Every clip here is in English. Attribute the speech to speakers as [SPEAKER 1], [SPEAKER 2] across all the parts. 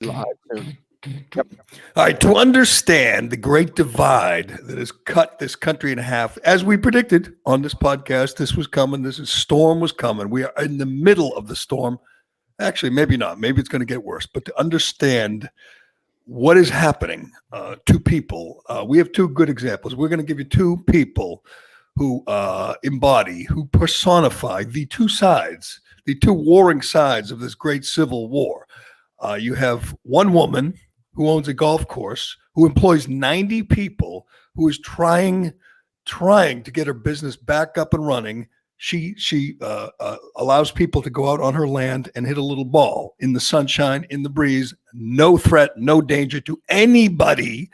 [SPEAKER 1] live soon. Yep.
[SPEAKER 2] All right, to understand the great divide that has cut this country in half, as we predicted on this podcast, this was coming. This storm was coming. We are in the middle of the storm. Actually, maybe not. Maybe it's going to get worse. But to understand what is happening to people, we have two good examples. We're going to give you two people who embody, who personify the two sides, the two warring sides of this great civil war. You have one woman who owns a golf course, who employs 90 people, who is trying to get her business back up and running. She allows people to go out on her land and hit a little ball in the sunshine, in the breeze, no threat, no danger to anybody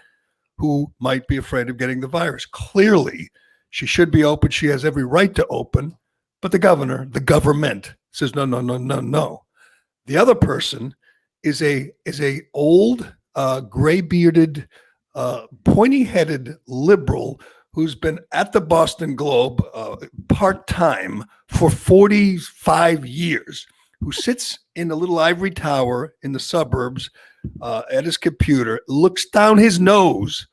[SPEAKER 2] who might be afraid of getting the virus. Clearly, she should be open. She has every right to open, but the government says no, no, no, no, no. The other person is a old, gray-bearded, pointy-headed liberal who's been at the Boston Globe part-time for 45 years, who sits in a little ivory tower in the suburbs at his computer, looks down his nose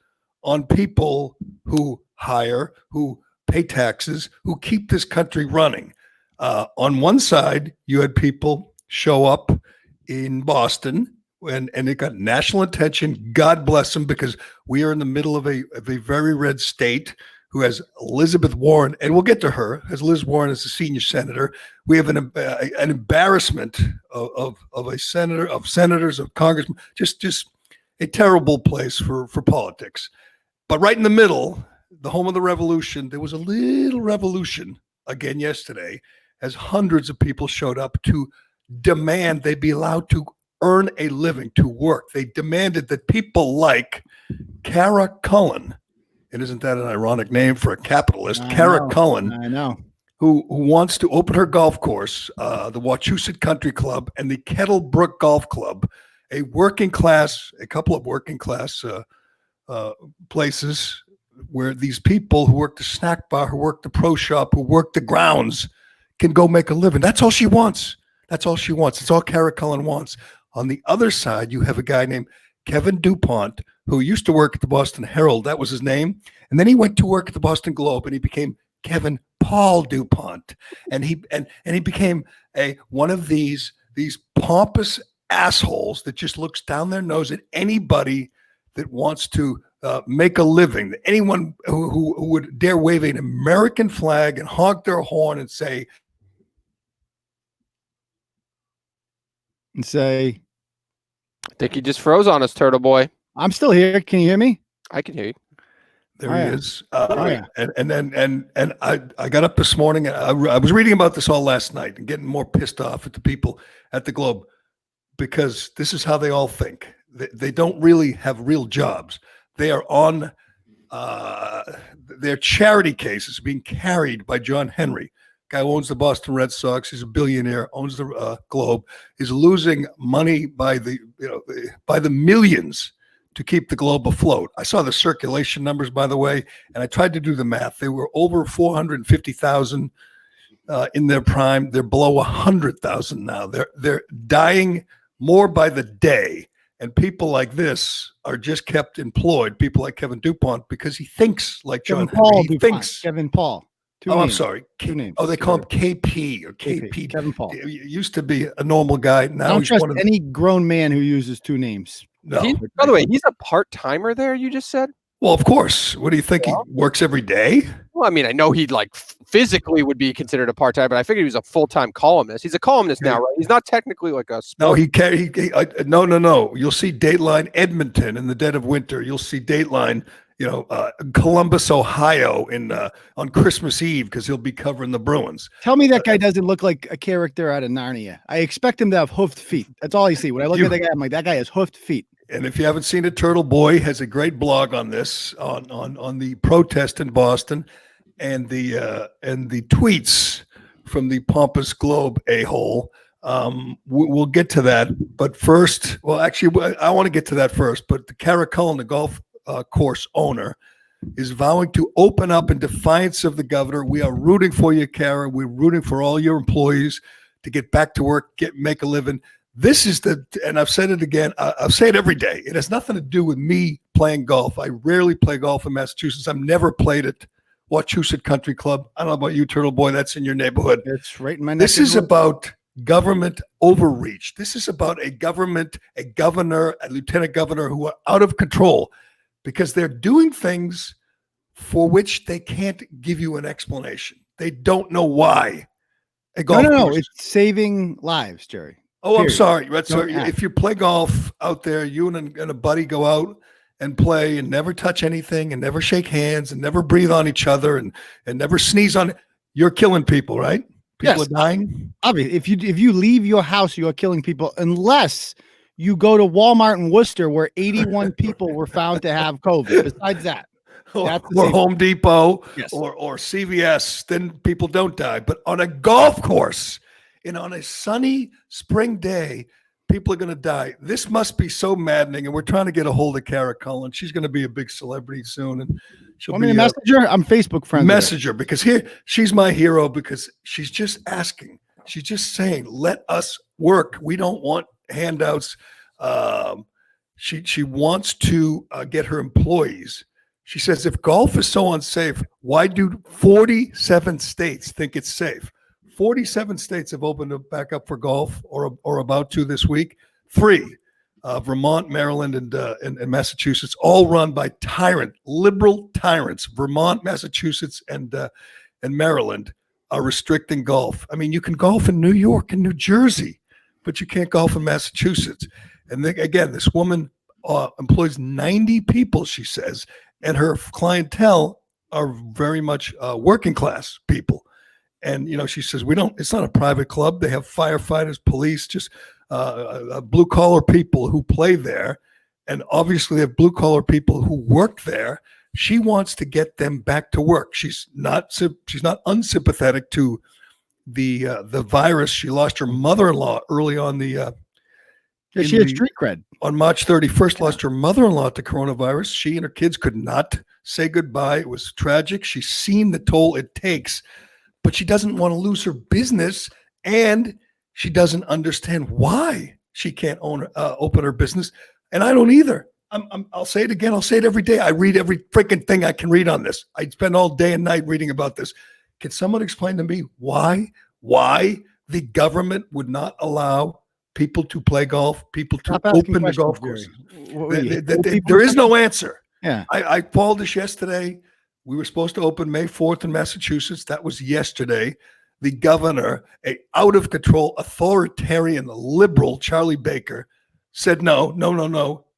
[SPEAKER 2] on people who hire, who pay taxes, who keep this country running. On one side, you had people show up in Boston, and it got national attention. God bless them, because we are in the middle of a very red state who has Elizabeth Warren, and we'll get to her, as Liz Warren is a senior senator. We have an embarrassment of a senator, of senators, of congressmen, just a terrible place for politics. But right in the middle, the home of the revolution, there was a little revolution again yesterday, as hundreds of people showed up to demand they be allowed to earn a living, to work. They demanded that people like Cara Cullen, and isn't that an ironic name for a capitalist? Cara Cullen,
[SPEAKER 3] I know,
[SPEAKER 2] who wants to open her golf course, the Wachusett Country Club and the Kettlebrook Golf Club, a couple of working class places where these people who work the snack bar, who work the pro shop, who work the grounds can go make a living. That's all she wants. That's all she wants. It's all Cara Cullen wants. On the other side, you have a guy named Kevin Dupont, who used to work at the Boston Herald. That was his name. And then he went to work at the Boston Globe, and he became Paul Dupont. And he became one of these pompous assholes that just looks down their nose at anybody that wants to make a living. Anyone who would dare wave an American flag and honk their horn and say,
[SPEAKER 1] I think he just froze on us, Turtle Boy.
[SPEAKER 3] I'm still here. Can you hear me?
[SPEAKER 1] I can hear you.
[SPEAKER 2] There he is. And I got up this morning. I was reading about this all last night and getting more pissed off at the people at the Globe, because this is how they all think. They don't really have real jobs. They are on their charity cases being carried by John Henry, guy who owns the Boston Red Sox. He's a billionaire, owns the Globe, is losing money by the millions to keep the Globe afloat. I saw the circulation numbers, by the way, and I tried to do the math. They were over 450,000 in their prime. They're below 100,000 now. They're dying more by the day. And people like this are just kept employed, people like Kevin Dupont, because he thinks like John Henry. He thinks
[SPEAKER 3] Kevin Paul.
[SPEAKER 2] I'm sorry.
[SPEAKER 3] Two names.
[SPEAKER 2] Oh, they call him KP or KP.
[SPEAKER 3] Kevin Paul.
[SPEAKER 2] He used to be a normal guy. Now
[SPEAKER 3] I don't
[SPEAKER 2] he's
[SPEAKER 3] trust
[SPEAKER 2] one of
[SPEAKER 3] any grown man who uses two names.
[SPEAKER 2] No.
[SPEAKER 1] By the way, he's a part-timer there, you just said?
[SPEAKER 2] Well, of course. What do you think? He works every day?
[SPEAKER 1] Well, I mean, I know he physically would be considered a part-time, but I figured he was a full-time columnist. He's a columnist now, right? He's not technically like a
[SPEAKER 2] No, no. You'll see Dateline Edmonton in the dead of winter. You'll see Dateline, Columbus, Ohio on Christmas Eve, because he'll be covering the Bruins.
[SPEAKER 3] Tell me that guy doesn't look like a character out of Narnia. I expect him to have hoofed feet. That's all I see. When I look at that guy, I'm like, that guy has hoofed feet.
[SPEAKER 2] And if you haven't seen it, Turtle Boy has a great blog on this, on the protest in Boston, and the tweets from the pompous Globe a-hole. We'll get to that, but first, I want to get to that first. But the Cara Cullen, the golf course owner, is vowing to open up in defiance of the governor. We are rooting for you, Cara. We're rooting for all your employees to get back to work, make a living. This is and I've said it again. I'll say it every day. It has nothing to do with me playing golf. I rarely play golf in Massachusetts. I've never played at Wachusett Country Club. I don't know about you, Turtle Boy. That's in your neighborhood.
[SPEAKER 3] It's right in my neck.
[SPEAKER 2] This is about government overreach. This is about a government, a governor, a lieutenant governor who are out of control because they're doing things for which they can't give you an explanation. They don't know why.
[SPEAKER 3] No. It's saving lives, Gerry.
[SPEAKER 2] Oh,
[SPEAKER 3] Period.
[SPEAKER 2] I'm sorry. Right, so
[SPEAKER 3] Don't
[SPEAKER 2] if you play golf out there, you and a buddy go out and play and never touch anything and never shake hands and never breathe on each other and never sneeze on it, you're killing people, right? People
[SPEAKER 3] Yes.
[SPEAKER 2] are dying.
[SPEAKER 3] Obviously, if you leave your house, you're killing people unless you go to Walmart in Worcester where 81 people were found to have COVID. Besides that.
[SPEAKER 2] Or Home Depot or CVS, then people don't die. But on a golf course and on a sunny spring day, people are going to die. This must be so maddening. And we're trying to get a hold of Cara Cullen. She's going to be a big celebrity soon. And she'll be a
[SPEAKER 3] messenger. I'm Facebook friends.
[SPEAKER 2] Messenger, because here she's my hero because she's just asking. She's just saying, let us work. We don't want handouts. She wants to get her employees. She says, if golf is so unsafe, why do 47 states think it's safe? 47 states have opened it back up for golf or about to this week. 3, Vermont, Maryland, and Massachusetts, all run by liberal tyrants. Vermont, Massachusetts, and Maryland are restricting golf. I mean, you can golf in New York and New Jersey, but you can't golf in Massachusetts. And again, this woman employs 90 people, she says, and her clientele are very much working class people. And, she says, it's not a private club. They have firefighters, police, just blue collar people who play there. And obviously they have blue collar people who work there. She wants to get them back to work. She's not unsympathetic to the virus. She lost her mother-in-law early on
[SPEAKER 3] she had street cred.
[SPEAKER 2] On March 31st, lost her mother-in-law to coronavirus. She and her kids could not say goodbye. It was tragic. She's seen the toll it takes, but she doesn't want to lose her business, and she doesn't understand why she can't open her business. And I don't either. I'll say it again. I'll say it every day. I read every freaking thing I can read on this. I spend all day and night reading about this. Can someone explain to me why the government would not allow people to play golf, people to open the golf course? There is no answer.
[SPEAKER 3] Yeah.
[SPEAKER 2] I called this yesterday. We were supposed to open May 4th in Massachusetts. That was yesterday. The governor, a out of control, authoritarian, liberal Charlie Baker, said no.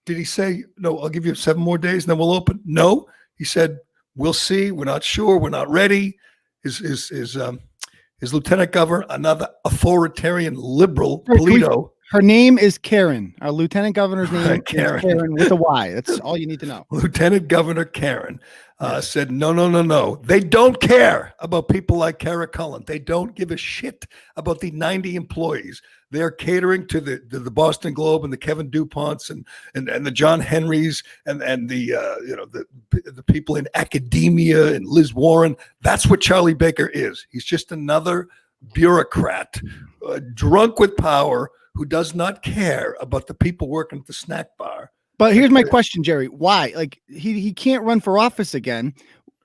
[SPEAKER 2] Did he say, no, I'll give you 7 more days and then we'll open? No. He said, we'll see. We're not sure. We're not ready. His lieutenant governor, another authoritarian liberal, Polito.
[SPEAKER 3] Her name is Karen. Our lieutenant governor's name is Karen with a Y. That's all you need to know.
[SPEAKER 2] Lieutenant Governor Karen said, no. They don't care about people like Cara Cullen. They don't give a shit about the 90 employees. They're catering to the Boston Globe and the Kevin Duponts and the John Henrys and the people in academia and Liz Warren. That's what Charlie Baker is. He's just another bureaucrat, drunk with power, who does not care about the people working at the snack bar.
[SPEAKER 3] But here's my question, Gerry. Why? Like he can't run for office again.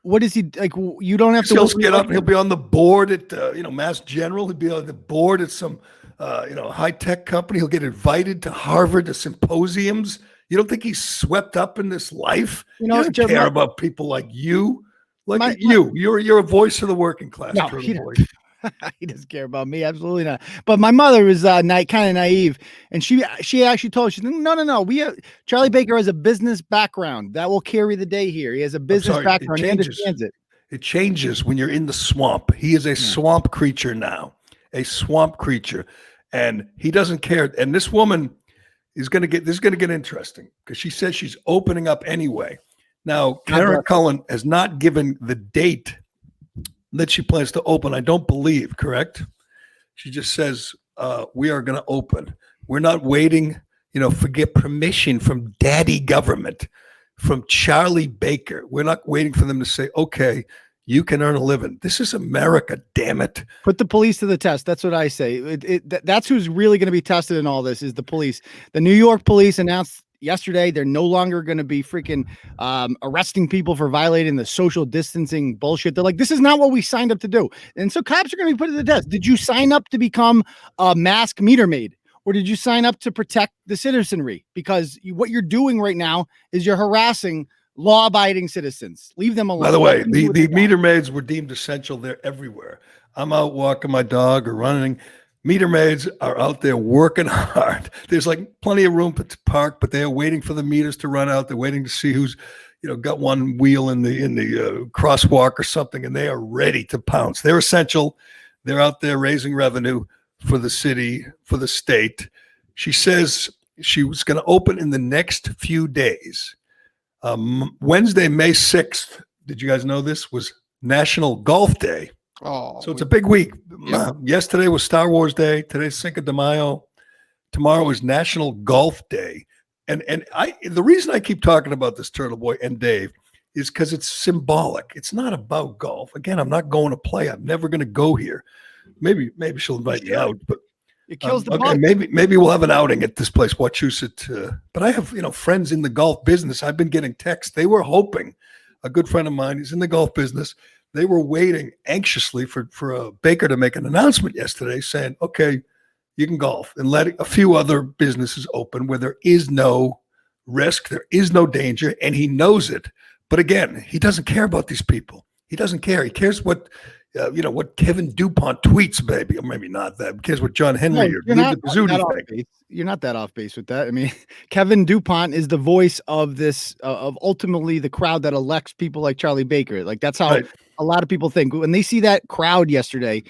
[SPEAKER 3] What is he like? You don't have to.
[SPEAKER 2] He'll get up. He'll be on the board at Mass General. He'll be on the board at some high tech company. He'll get invited to Harvard to symposiums. You don't think he's swept up in this life? He doesn't care about people like you. You're a voice of the working class.
[SPEAKER 3] No, he doesn't care about me. Absolutely not. But my mother is kind of naive, and she actually told us, no. Charlie Baker has a business background that will carry the day here. He has a business background. He understands it.
[SPEAKER 2] It changes when you're in the swamp. He is a swamp creature now, a swamp creature, and he doesn't care. And this woman is going to get interesting because she says she's opening up anyway. Now, Cara Cullen has not given the date that she plans to open, I don't believe, correct? She just says, we are going to open. We're not waiting, get permission from daddy government, from Charlie Baker. We're not waiting for them to say, okay, you can earn a living. This is America, damn it.
[SPEAKER 3] Put the police to the test. That's what I say. That's who's really going to be tested in all this is the police. The New York police announced yesterday they're no longer going to be freaking arresting people for violating the social distancing bullshit. They're like, this is not what we signed up to do. And so cops are going to be put to the test. Did you sign up to become a mask meter maid? Or did you sign up to protect the citizenry? Because what you're doing right now is you're harassing law-abiding citizens. Leave them alone.
[SPEAKER 2] By the way, the meter maids were deemed essential. They're everywhere. I'm out walking my dog or running. Meter maids are out there working hard. There's like plenty of room to park, but they're waiting for the meters to run out. They're waiting to see who's, got one wheel in the crosswalk or something, and they are ready to pounce. They're essential. They're out there raising revenue for the city, for the state. She says she was going to open in the next few days. Wednesday, May 6th, did you guys know this, was National Golf Day?
[SPEAKER 1] Oh,
[SPEAKER 2] So it's a big week.
[SPEAKER 1] Yeah.
[SPEAKER 2] Yesterday was Star Wars Day. Today's Cinco de Mayo. Tomorrow is National Golf Day. And the reason I keep talking about this, Turtle Boy and Dave, is because it's symbolic. It's not about golf. Again, I'm not going to play. I'm never going to go here. Maybe she'll invite me out, but
[SPEAKER 3] It kills the
[SPEAKER 2] okay,
[SPEAKER 3] bug.
[SPEAKER 2] maybe we'll have an outing at this place, Wachusett. But I have friends in the golf business. I've been getting texts. They were hoping. A good friend of mine is in the golf business. They were waiting anxiously for Baker to make an announcement yesterday saying, okay, you can golf, and let a few other businesses open where there is no risk, there is no danger, and he knows it. But again, he doesn't care about these people. He doesn't care. He cares what Kevin Dupont tweets, baby, or maybe not that. He cares what John Henry or
[SPEAKER 3] You're not
[SPEAKER 2] Pizzuti
[SPEAKER 3] off
[SPEAKER 2] think.
[SPEAKER 3] base. You're not that off base with that. I mean, Kevin Dupont is the voice of this, of ultimately the crowd that elects people like Charlie Baker. Like that's how
[SPEAKER 2] Right.
[SPEAKER 3] a lot of people think. When they see that crowd yesterday,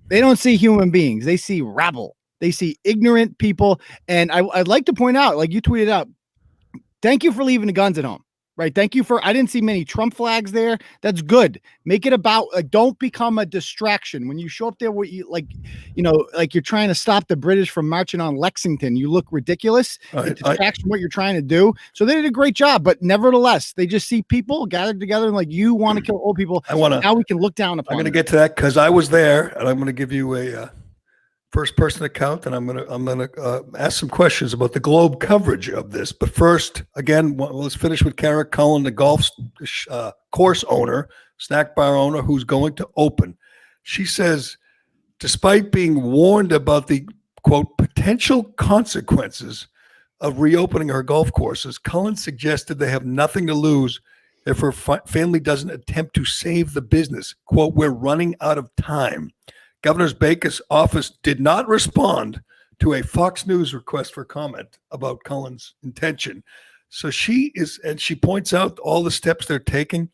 [SPEAKER 3] they don't see human beings. They see rabble. They see ignorant people. And I'd like to point out, like you tweeted out, thank you for leaving the guns at home. Right. Thank you I didn't see many Trump flags there. That's good. Make it about, don't become a distraction. When you show up there, what you like you're trying to stop the British from marching on Lexington, you look ridiculous. It distracts from what you're trying to do. So they did a great job, but nevertheless, they just see people gathered together and like, you want to kill old people. Now we can look down upon
[SPEAKER 2] I'm going to
[SPEAKER 3] them.
[SPEAKER 2] get to that because I was there, and I'm going to give you a first-person account, and I'm going to ask some questions about the Globe coverage of this. But first, again, let's finish with Cara Cullen, the golf course owner, snack bar owner, who's going to open. She says, despite being warned about the, quote, potential consequences of reopening her golf courses, Cullen suggested they have nothing to lose if her family doesn't attempt to save the business. Quote, we're running out of time. Governor Baker's office did not respond to a Fox News request for comment about Cullen's intention. So she points out all the steps they're taking.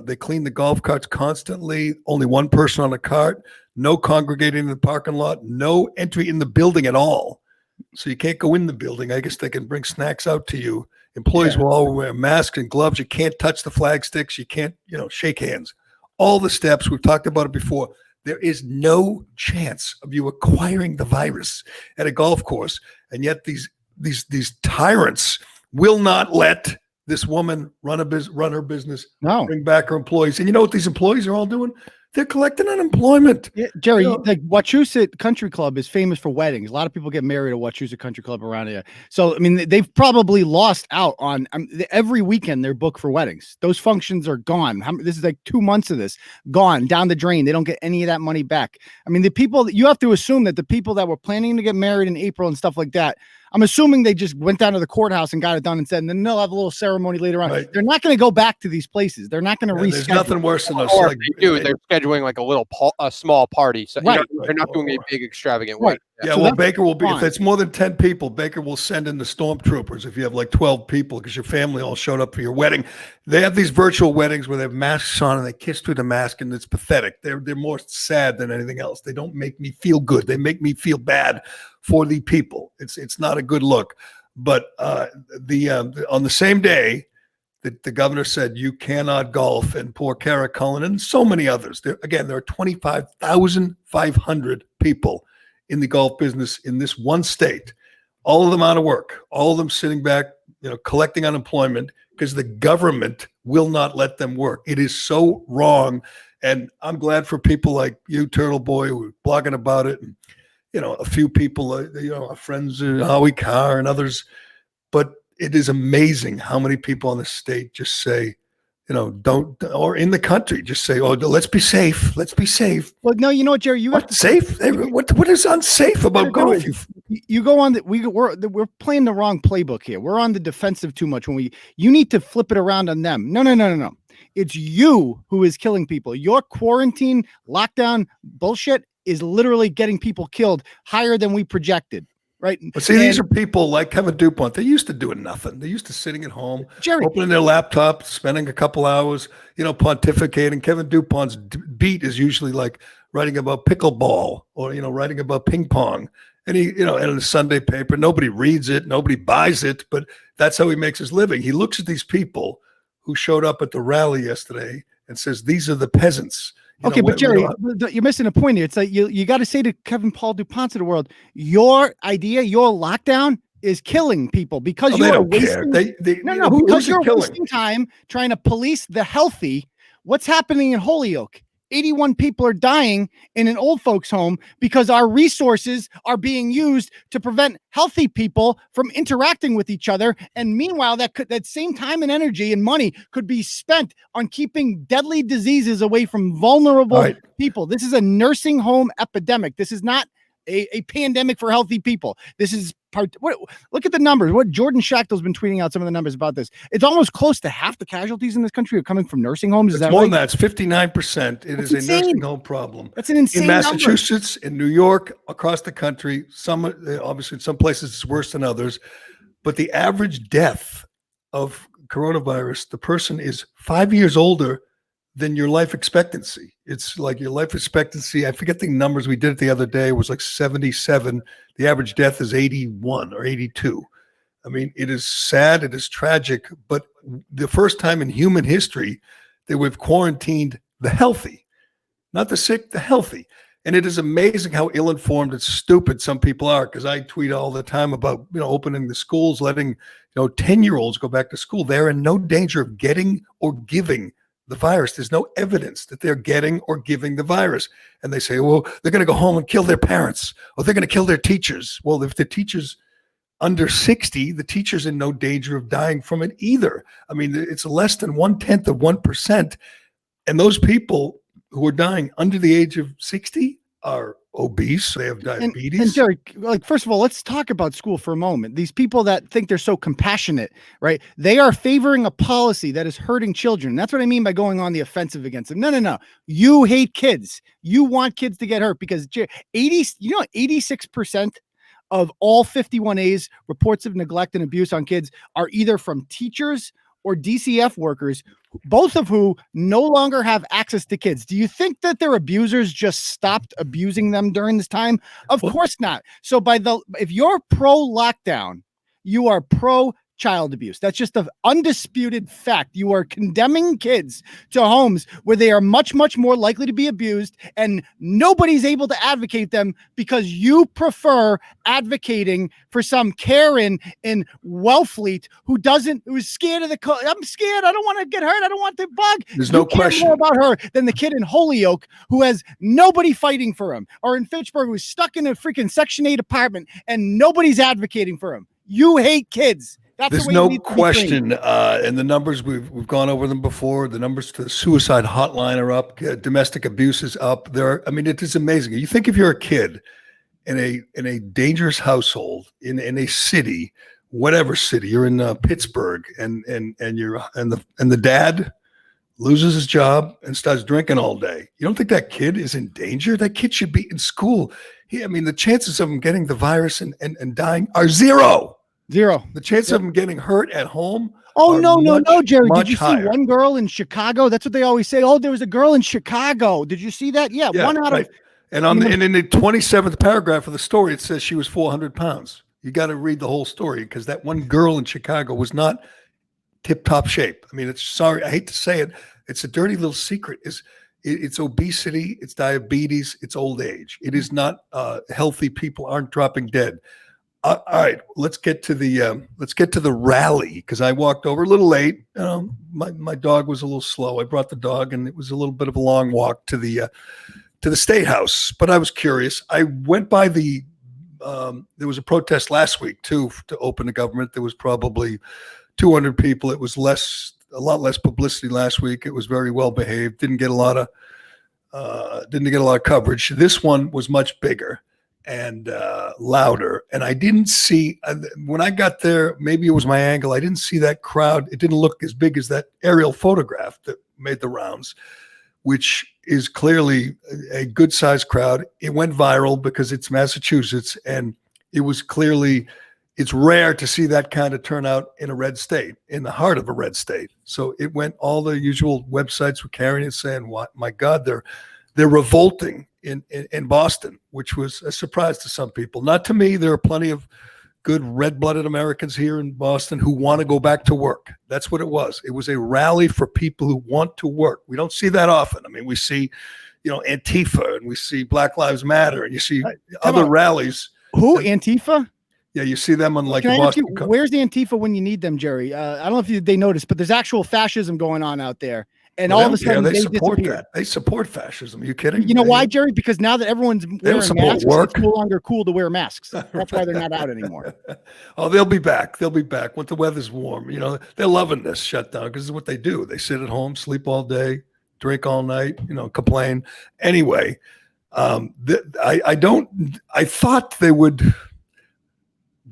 [SPEAKER 2] They clean the golf carts constantly, only one person on a cart, no congregating in the parking lot, no entry in the building at all. So you can't go in the building. I guess they can bring snacks out to you. Employees will all wear masks and gloves. You can't touch the flag sticks. You can't, shake hands. All the steps, we've talked about it before. There is no chance of you acquiring the virus at a golf course. And yet these tyrants will not let this woman run her business, bring back her employees. And you know what these employees are all doing? They're collecting unemployment.
[SPEAKER 3] Yeah, Gerry, like Wachusett Country Club is famous for weddings. A lot of people get married at Wachusett Country Club around here. So, I mean, they've probably lost out on every weekend they're booked for weddings. Those functions are gone. This is like 2 months of this gone down the drain. They don't get any of that money back. I mean, the people you have to assume that the people that were planning to get married in April and stuff like that, I'm assuming they just went down to the courthouse and got it done and said, and then they'll have a little ceremony later on.
[SPEAKER 2] Right.
[SPEAKER 3] They're not going to go back to these places. They're not going to reschedule.
[SPEAKER 2] There's nothing worse than
[SPEAKER 1] Or if they do, they're scheduling like a small party. So
[SPEAKER 3] Right.
[SPEAKER 1] they're not doing a big extravagant
[SPEAKER 3] Right.
[SPEAKER 1] wedding.
[SPEAKER 2] Yeah,
[SPEAKER 3] So
[SPEAKER 2] well,
[SPEAKER 3] that's
[SPEAKER 2] Baker will be,
[SPEAKER 3] fine.
[SPEAKER 2] if it's more than 10 people, Baker will send in the stormtroopers if you have like 12 people because your family all showed up for your wedding. They have these virtual weddings where they have masks on and they kiss through the mask, and it's pathetic. They're more sad than anything else. They don't make me feel good. They make me feel bad for the people. It's not a good look. But on the same day, the governor said you cannot golf, and poor Cara Cullen and so many others. There are 25,500 people in the golf business in this one state, all of them out of work, all of them sitting back, collecting unemployment because the government will not let them work. It is so wrong. And I'm glad for people like you, Turtle Boy, who are blogging about it. And, a few people, our friends, Howie Carr and others. But it is amazing how many people in the state just say, don't, or in the country, just say, oh, let's be safe. Let's be safe.
[SPEAKER 3] Well, no, you know what, Gerry? You
[SPEAKER 2] what safe? What is unsafe about golf?
[SPEAKER 3] You go on that we're playing the wrong playbook here. We're on the defensive too much you need to flip it around on them. No. It's you who is killing people. Your quarantine lockdown bullshit is literally getting people killed higher than we projected. Right.
[SPEAKER 2] But see, these are people like Kevin Dupont. They're used to doing nothing. They're used to sitting at home,
[SPEAKER 3] Gerry,
[SPEAKER 2] opening their laptop, spending a couple hours, pontificating. Kevin Dupont's beat is usually like writing about pickleball or, writing about ping pong. And he, in a Sunday paper, nobody reads it, nobody buys it, but that's how he makes his living. He looks at these people who showed up at the rally yesterday and says, these are the peasants.
[SPEAKER 3] Okay, but Gerry, you're missing a point here. It's like you got to say to Kevin Paul Dupont of the world, your idea, your lockdown is killing people because you are wasting. Because you're wasting time trying to police the healthy. What's happening in Holyoke? 81 people are dying in an old folks home because our resources are being used to prevent healthy people from interacting with each other. And meanwhile, that same time and energy and money could be spent on keeping deadly diseases away from vulnerable people. This is a nursing home epidemic. This is not a pandemic for healthy people. This is look at the numbers. What Jordan Schachtel's been tweeting out some of the numbers about this. It's almost close to half the casualties in this country are coming from nursing homes. Is that
[SPEAKER 2] more
[SPEAKER 3] right?
[SPEAKER 2] than that? It's 59%. It is insane. A nursing home problem.
[SPEAKER 3] That's an insane
[SPEAKER 2] in Massachusetts, in New York, across the country. Some obviously in some places it's worse than others, but the average death of coronavirus, the person is 5 years older than your life expectancy. It's like your life expectancy. I forget the numbers. We did it the other day. It was like 77. The average death is 81 or 82. I mean, it is sad. It is tragic. But the first time in human history that we've quarantined the healthy, not the sick, the healthy. And it is amazing how ill-informed and stupid some people are. Because I tweet all the time about, opening the schools, letting, 10-year-olds go back to school. They're in no danger of getting or giving the virus. There's no evidence that they're getting or giving the virus. And they say, well, they're going to go home and kill their parents, or they're going to kill their teachers. Well, if the teacher's under 60, the teacher's in no danger of dying from it either. I mean, it's less than 1/10 of 1%. And those people who are dying under the age of 60 are obese. They have diabetes.
[SPEAKER 3] And Gerry, first of all, let's talk about school for a moment. These people that think they're so compassionate, right? They are favoring a policy that is hurting children. That's what I mean by going on the offensive against them. No. You hate kids. You want kids to get hurt because 86% of all 51A's reports of neglect and abuse on kids are either from teachers or DCF workers, both of who no longer have access to kids. Do you think that their abusers just stopped abusing them during this time? Of course not. So if you're pro lockdown, you are pro child abuse. That's just an undisputed fact. You are condemning kids to homes where they are much, much more likely to be abused, and nobody's able to advocate them because you prefer advocating for some Karen in Wellfleet who's scared of I'm scared. I don't want to get hurt. I don't want the bug.
[SPEAKER 2] There's no question
[SPEAKER 3] more about her than the kid in Holyoke who has nobody fighting for him, or in Fitchburg who's stuck in a freaking Section 8 apartment and nobody's advocating for him. You hate kids.
[SPEAKER 2] There's no question, and the numbers we've gone over them before. The numbers to the suicide hotline are up. Domestic abuse is up. It is amazing. You think if you're a kid in a dangerous household in a city, whatever city you're in, Pittsburgh, and the dad loses his job and starts drinking all day. You don't think that kid is in danger? That kid should be in school. The chances of him getting the virus and dying are zero. The chance of them getting hurt at home.
[SPEAKER 3] Oh, no, Gerry. Did you see one girl in Chicago? That's what they always say. Oh, there was a girl in Chicago. Did you see that? Yeah, one out of.
[SPEAKER 2] And in the 27th paragraph of the story, it says she was 400 pounds. You got to read the whole story because that one girl in Chicago was not tip-top shape. I hate to say it. It's a dirty little secret. It's obesity, it's diabetes, it's old age. It is not healthy people aren't dropping dead. All right, let's get to the rally, because I walked over a little late. My dog was a little slow. I brought the dog, and it was a little bit of a long walk to the State House. But I was curious. I went by the. There was a protest last week too to open the government. There was probably 200 people. It was a lot less publicity last week. It was very well behaved. Didn't get a lot of coverage. This one was much bigger and louder. And I didn't see, when I got there, maybe it was my angle, I didn't see that crowd. It didn't look as big as that aerial photograph that made the rounds, which is clearly a good sized crowd. It went viral because it's Massachusetts, and it was clearly, it's rare to see that kind of turnout in a red state, in the heart of a red state. So it went, all the usual websites were carrying it, saying, "What, my God, they're revolting in Boston," which was a surprise to some people. Not to me. There are plenty of good red-blooded Americans here in Boston who want to go back to work. That's what it was. It was a rally for people who want to work. We don't see that often. I mean, we see, Antifa, and we see Black Lives Matter, and you see other rallies.
[SPEAKER 3] Who, Antifa?
[SPEAKER 2] Yeah, you see them on like the
[SPEAKER 3] Boston.
[SPEAKER 2] Boston.
[SPEAKER 3] Where's the Antifa when you need them, Gerry? I don't know if they noticed, but there's actual fascism going on out there. And all of a sudden,
[SPEAKER 2] they support that. They support fascism. Are you kidding?
[SPEAKER 3] You know why, Gerry? Because now that everyone's wearing masks, it's no longer cool to wear masks. That's why they're not out anymore.
[SPEAKER 2] Oh, they'll be back. They'll be back when the weather's warm. They're loving this shutdown because it's what they do. They sit at home, sleep all day, drink all night, complain. Anyway, I thought they would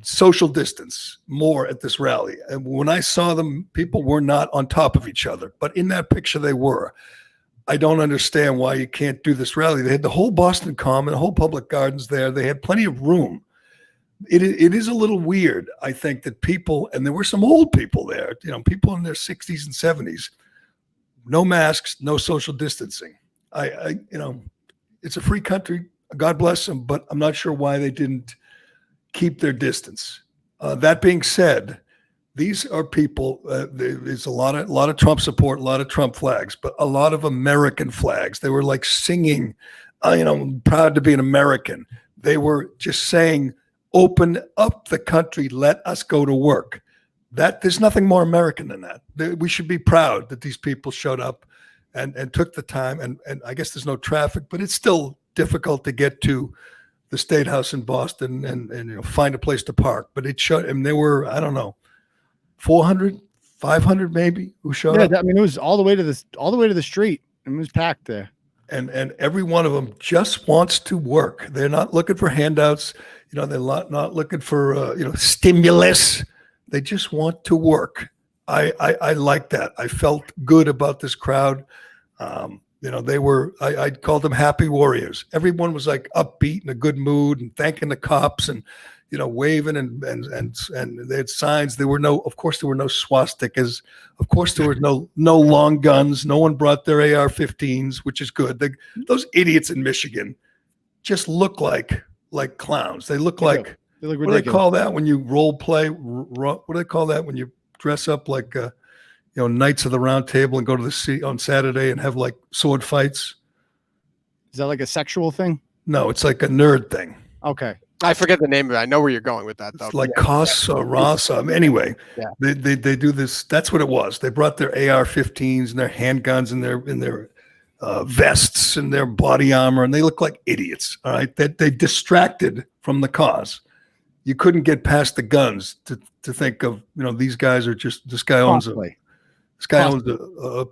[SPEAKER 2] social distance more at this rally. And when I saw them, people were not on top of each other. But in that picture, they were. I don't understand why you can't do this rally. They had the whole Boston Common, the whole public gardens there. They had plenty of room. It is a little weird, I think, that people, and there were some old people there, people in their 60s and 70s, no masks, no social distancing. It's a free country. God bless them, but I'm not sure why they didn't keep their distance. That being said, these are people. There's a lot of Trump support, a lot of Trump flags, but a lot of American flags. They were like singing, proud to be an American. They were just saying, "Open up the country, let us go to work." There's nothing more American than that. We should be proud that these people showed up and took the time. And I guess there's no traffic, but it's still difficult to get to the State House in Boston and find a place to park. But it showed, and there were, I don't know, 400, 500 maybe who showed up.
[SPEAKER 3] I mean, it was all the way to the street. It was packed there.
[SPEAKER 2] And every one of them just wants to work. They're not looking for handouts. They're not looking for stimulus. They just want to work. I like that. I felt good about this crowd. They were, I called them happy warriors. Everyone was like upbeat in a good mood and thanking the cops and, waving and they had signs. Of course there were no swastikas. Of course there were no long guns. No one brought their AR-15s, which is good. Those idiots in Michigan just look like clowns. They look like,
[SPEAKER 3] what
[SPEAKER 2] do they call that when you role play? What do they call that when you dress up like, Knights of the Round Table and go to the sea on Saturday and have like sword fights?
[SPEAKER 3] Is that like a sexual thing?
[SPEAKER 2] No, it's like a nerd thing.
[SPEAKER 3] Okay.
[SPEAKER 1] I forget the name of it. I know where you're going with that, though.
[SPEAKER 2] It's like Casa Rasa. Anyway, they do this. That's what it was. They brought their AR-15s and their handguns and their vests and their body armor, and they look like idiots. All right, they distracted from the cause. You couldn't get past the guns to think of these guys are just, this guy owns a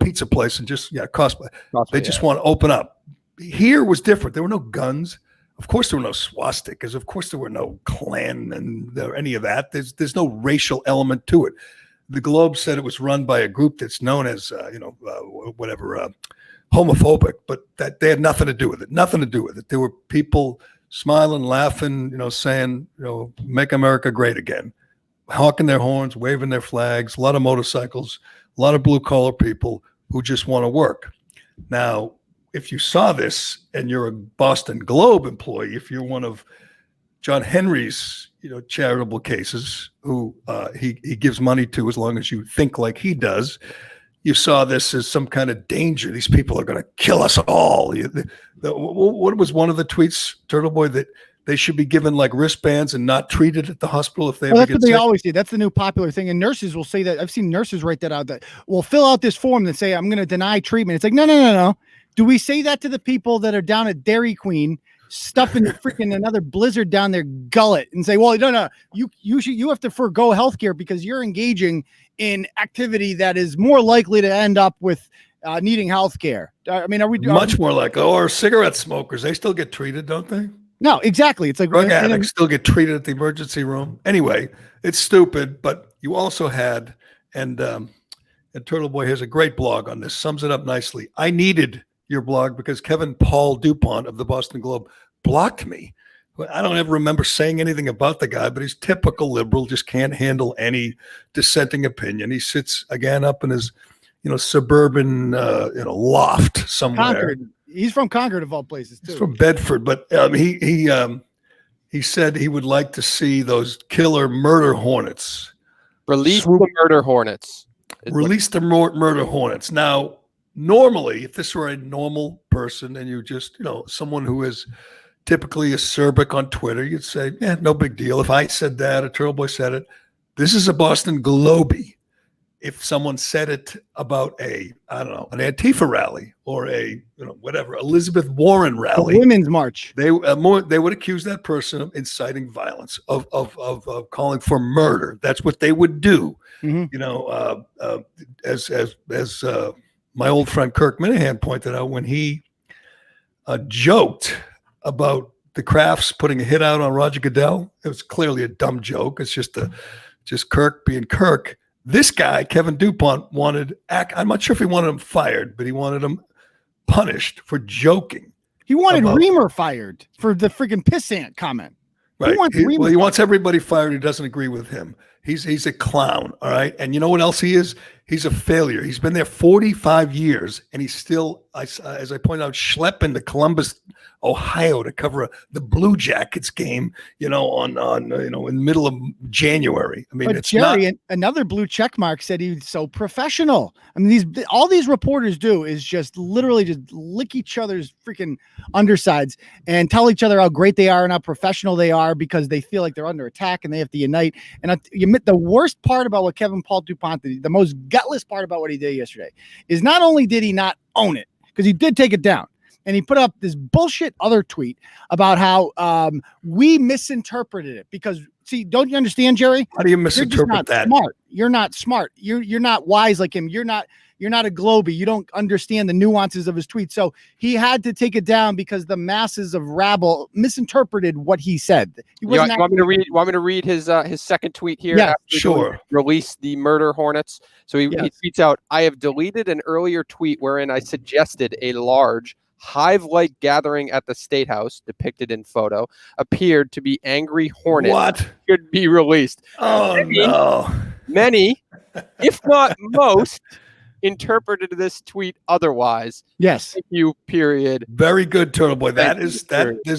[SPEAKER 2] pizza place and just cosplay. They just want to open up. Here was different. There were no guns. Of course, there were no swastikas. Of course, there were no Klan and any of that. There's no racial element to it. The Globe said it was run by a group that's known as homophobic, but that they had nothing to do with it. Nothing to do with it. There were people smiling, laughing, saying, "Make America great again," honking their horns, waving their flags. A lot of motorcycles, a lot of blue collar people who just want to work. Now, if you saw this and you're a Boston Globe employee, if you're one of John Henry's, charitable cases who he gives money to, as long as you think like he does, you saw this as some kind of danger. These people are going to kill us all. What was one of the tweets, Turtle Boy, that they should be given like wristbands and not treated at the hospital if they
[SPEAKER 3] Well,
[SPEAKER 2] ever
[SPEAKER 3] that's
[SPEAKER 2] get
[SPEAKER 3] what they
[SPEAKER 2] sick?
[SPEAKER 3] always do. That's the new popular thing. And nurses will say that. I've seen nurses write that out, that will fill out this form and say, I'm going to deny treatment. It's like, no. Do we say that to the people that are down at Dairy Queen stuffing freaking another blizzard down their gullet and say, well, no, you have to forego healthcare because you're engaging in activity that is more likely to end up with needing healthcare? I mean, are we
[SPEAKER 2] Much more like, or cigarette smokers? They still get treated, don't they?
[SPEAKER 3] No, exactly. It's like
[SPEAKER 2] Drug addicts still get treated at the emergency room. Anyway, it's stupid, but you also had, and Turtle Boy has a great blog on this, sums it up nicely. I needed your blog because Paul Dupont of the Boston Globe blocked me. I don't ever remember saying anything about the guy, but he's typical liberal, just can't handle any dissenting opinion. He sits again up in his, suburban, loft somewhere.
[SPEAKER 3] Concord. He's from Concord of all places too.
[SPEAKER 2] He's from Bedford, but he said he would like to see those killer murder hornets.
[SPEAKER 1] Release the murder hornets.
[SPEAKER 2] Release the murder hornets. Now, normally, if this were a normal person and you just, someone who is typically acerbic on Twitter, you'd say, yeah, no big deal. If I said that, a Turtle Boy said it. This is a Boston Globie. If someone said it about an Antifa rally or whatever, Elizabeth Warren rally,
[SPEAKER 3] a women's march,
[SPEAKER 2] they would accuse that person of inciting violence, of calling for murder. That's what they would do. Mm-hmm. As my old friend Kirk Minahan pointed out when he joked about the Crafts putting a hit out on Roger Goodell. It was clearly a dumb joke. It's just Kirk being Kirk. This guy, Kevin Dupont, I'm not sure if he wanted him fired, but he wanted him punished for joking.
[SPEAKER 3] He wanted Reamer fired for the freaking pissant comment.
[SPEAKER 2] Right. He wants everybody fired who doesn't agree with him. He's a clown. All right. And you know what else he is? He's a failure. He's been there 45 years and he's still, as I pointed out, schlepping to Columbus, Ohio to cover the Blue Jackets game, in the middle of January. I mean,
[SPEAKER 3] but
[SPEAKER 2] it's
[SPEAKER 3] Gerry, another blue check mark said he's so professional. I mean, all these reporters do is just literally just lick each other's freaking undersides and tell each other how great they are and how professional they are because they feel like they're under attack and they have to unite. And you admit the worst part about what Paul Dupont did, the most gutless part about what he did yesterday, is not only did he not own it, because he did take it down, and he put up this bullshit other tweet about how we misinterpreted it. Because, see, don't you understand, Gerry?
[SPEAKER 2] How do you misinterpret that?
[SPEAKER 3] Smart. You're not smart. You're not wise like him. You're not a Globie. You don't understand the nuances of his tweet. So he had to take it down because the masses of rabble misinterpreted what he said.
[SPEAKER 1] Want me to read his second tweet here?
[SPEAKER 2] Yeah, sure.
[SPEAKER 1] Release the murder hornets. So he tweets out, I have deleted an earlier tweet wherein I suggested a large hive-like gathering at the State House, depicted in photo, appeared to be angry hornets.
[SPEAKER 2] What?
[SPEAKER 1] Should be released.
[SPEAKER 2] Oh, no.
[SPEAKER 1] Many, if not most, interpreted this tweet otherwise.
[SPEAKER 3] Yes.
[SPEAKER 1] Thank you, period.
[SPEAKER 2] Very good, Turtle Boy. There's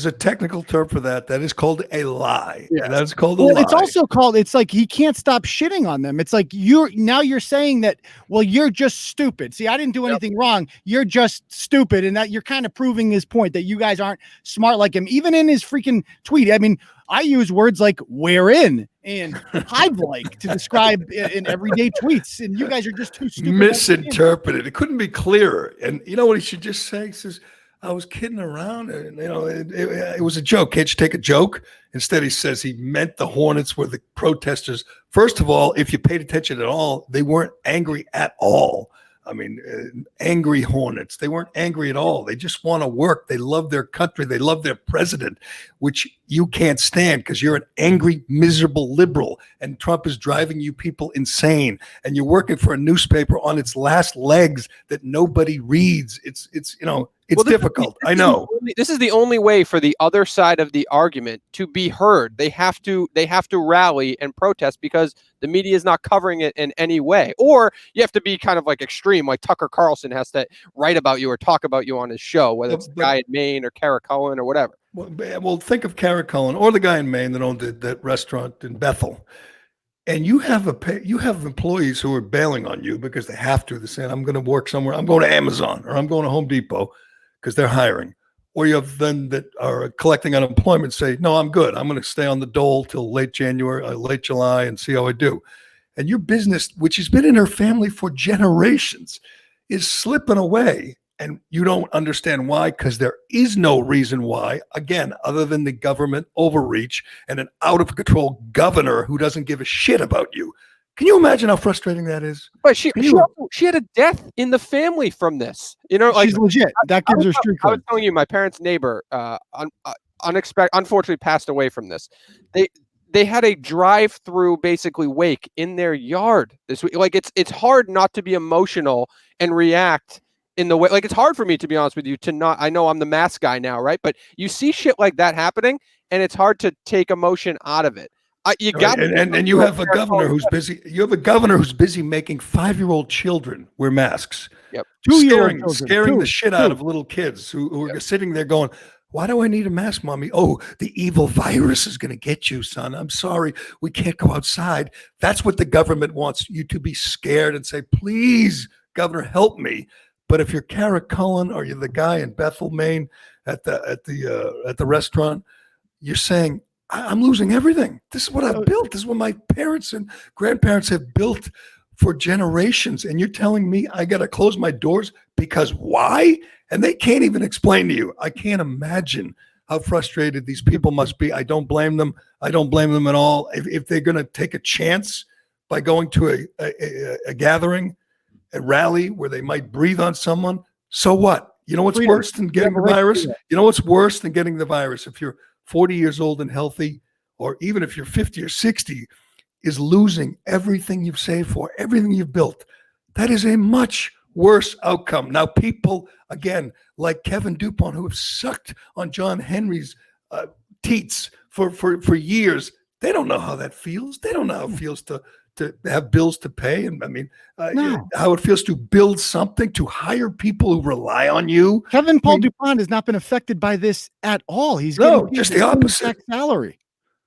[SPEAKER 2] a technical term for that. That is called a lie.
[SPEAKER 1] Yes.
[SPEAKER 2] That's called a lie.
[SPEAKER 3] It's also called, it's like he can't stop shitting on them. It's like you're saying that, well, you're just stupid. See, I didn't do anything wrong. You're just stupid. And that you're kind of proving his point that you guys aren't smart like him. Even in his freaking tweet. I mean, I use words like wherein and hive-like to describe in everyday tweets, and you guys are just too stupid.
[SPEAKER 2] Misinterpreted. It couldn't be clearer. And you know what he should just say? He says, I was kidding around, and it was a joke. Can't you take a joke? Instead, he says he meant the Hornets were the protesters. First of all, if you paid attention at all, they weren't angry at all. I mean, angry Hornets. They weren't angry at all. They just want to work. They love their country. They love their president, which you can't stand because you're an angry, miserable liberal. And Trump is driving you people insane. And you're working for a newspaper on its last legs that nobody reads. It's difficult. I know.
[SPEAKER 1] This is the only way for the other side of the argument to be heard. They have to rally and protest because the media is not covering it in any way. Or you have to be kind of like extreme, like Tucker Carlson has to write about you or talk about you on his show, whether it's the guy in Maine or Cara Cullen or whatever.
[SPEAKER 2] Well, think of Cara Cullen or the guy in Maine that owned that restaurant in Bethel. And you have employees who are bailing on you because they have to. They're saying, I'm going to work somewhere. I'm going to Amazon or I'm going to Home Depot because they're hiring. or you have then that are collecting unemployment say, no, I'm good. I'm going to stay on the dole till late January, late July and see how I do. And your business, which has been in her family for generations, is slipping away. And you don't understand why, because there is no reason why, again, other than the government overreach and an out-of-control governor who doesn't give a shit about you. Can you imagine how frustrating that is?
[SPEAKER 1] But she had a death in the family from this. You know, like
[SPEAKER 3] she's legit. That gives her street
[SPEAKER 1] I was
[SPEAKER 3] cred.
[SPEAKER 1] telling you, my parents' neighbor, unfortunately passed away from this. They had a drive-through basically wake in their yard this week. Like it's hard not to be emotional and react in the way. Like it's hard for me, to be honest with you, to not. I know I'm the mask guy now, right? But you see shit like that happening, and it's hard to take emotion out of it. You got
[SPEAKER 2] and you have a governor who's busy. You have a governor who's busy making 5-year-old children wear masks.
[SPEAKER 1] Yep.
[SPEAKER 2] Scaring the shit out of little kids who are sitting there going, why do I need a mask, mommy? Oh, the evil virus is going to get you, son. I'm sorry. We can't go outside. That's what the government wants you to be scared and say, please, governor, help me. But if you're Cara Cullen or you're the guy in Bethel, Maine at the restaurant, you're saying, I'm losing everything. This is what I've built. This is what my parents and grandparents have built for generations. And you're telling me I got to close my doors because why? And they can't even explain to you. I can't imagine how frustrated these people must be. I don't blame them. I don't blame them at all. If they're going to take a chance by going to a gathering, a rally where they might breathe on someone, so what? You know what's worse than getting the virus? You know what's worse than getting the virus? If you're 40 years old and healthy, or even if you're 50 or 60, is losing everything you've saved for, everything you've built. That is a much worse outcome. Now, people, again, like Kevin Dupont, who have sucked on John Henry's teats for years, they don't know how that feels. They don't know how it feels to have bills to pay. And I mean, how it feels to build something, to hire people who rely on you.
[SPEAKER 3] Paul Dupont has not been affected by this at all. He's
[SPEAKER 2] just the opposite
[SPEAKER 3] salary.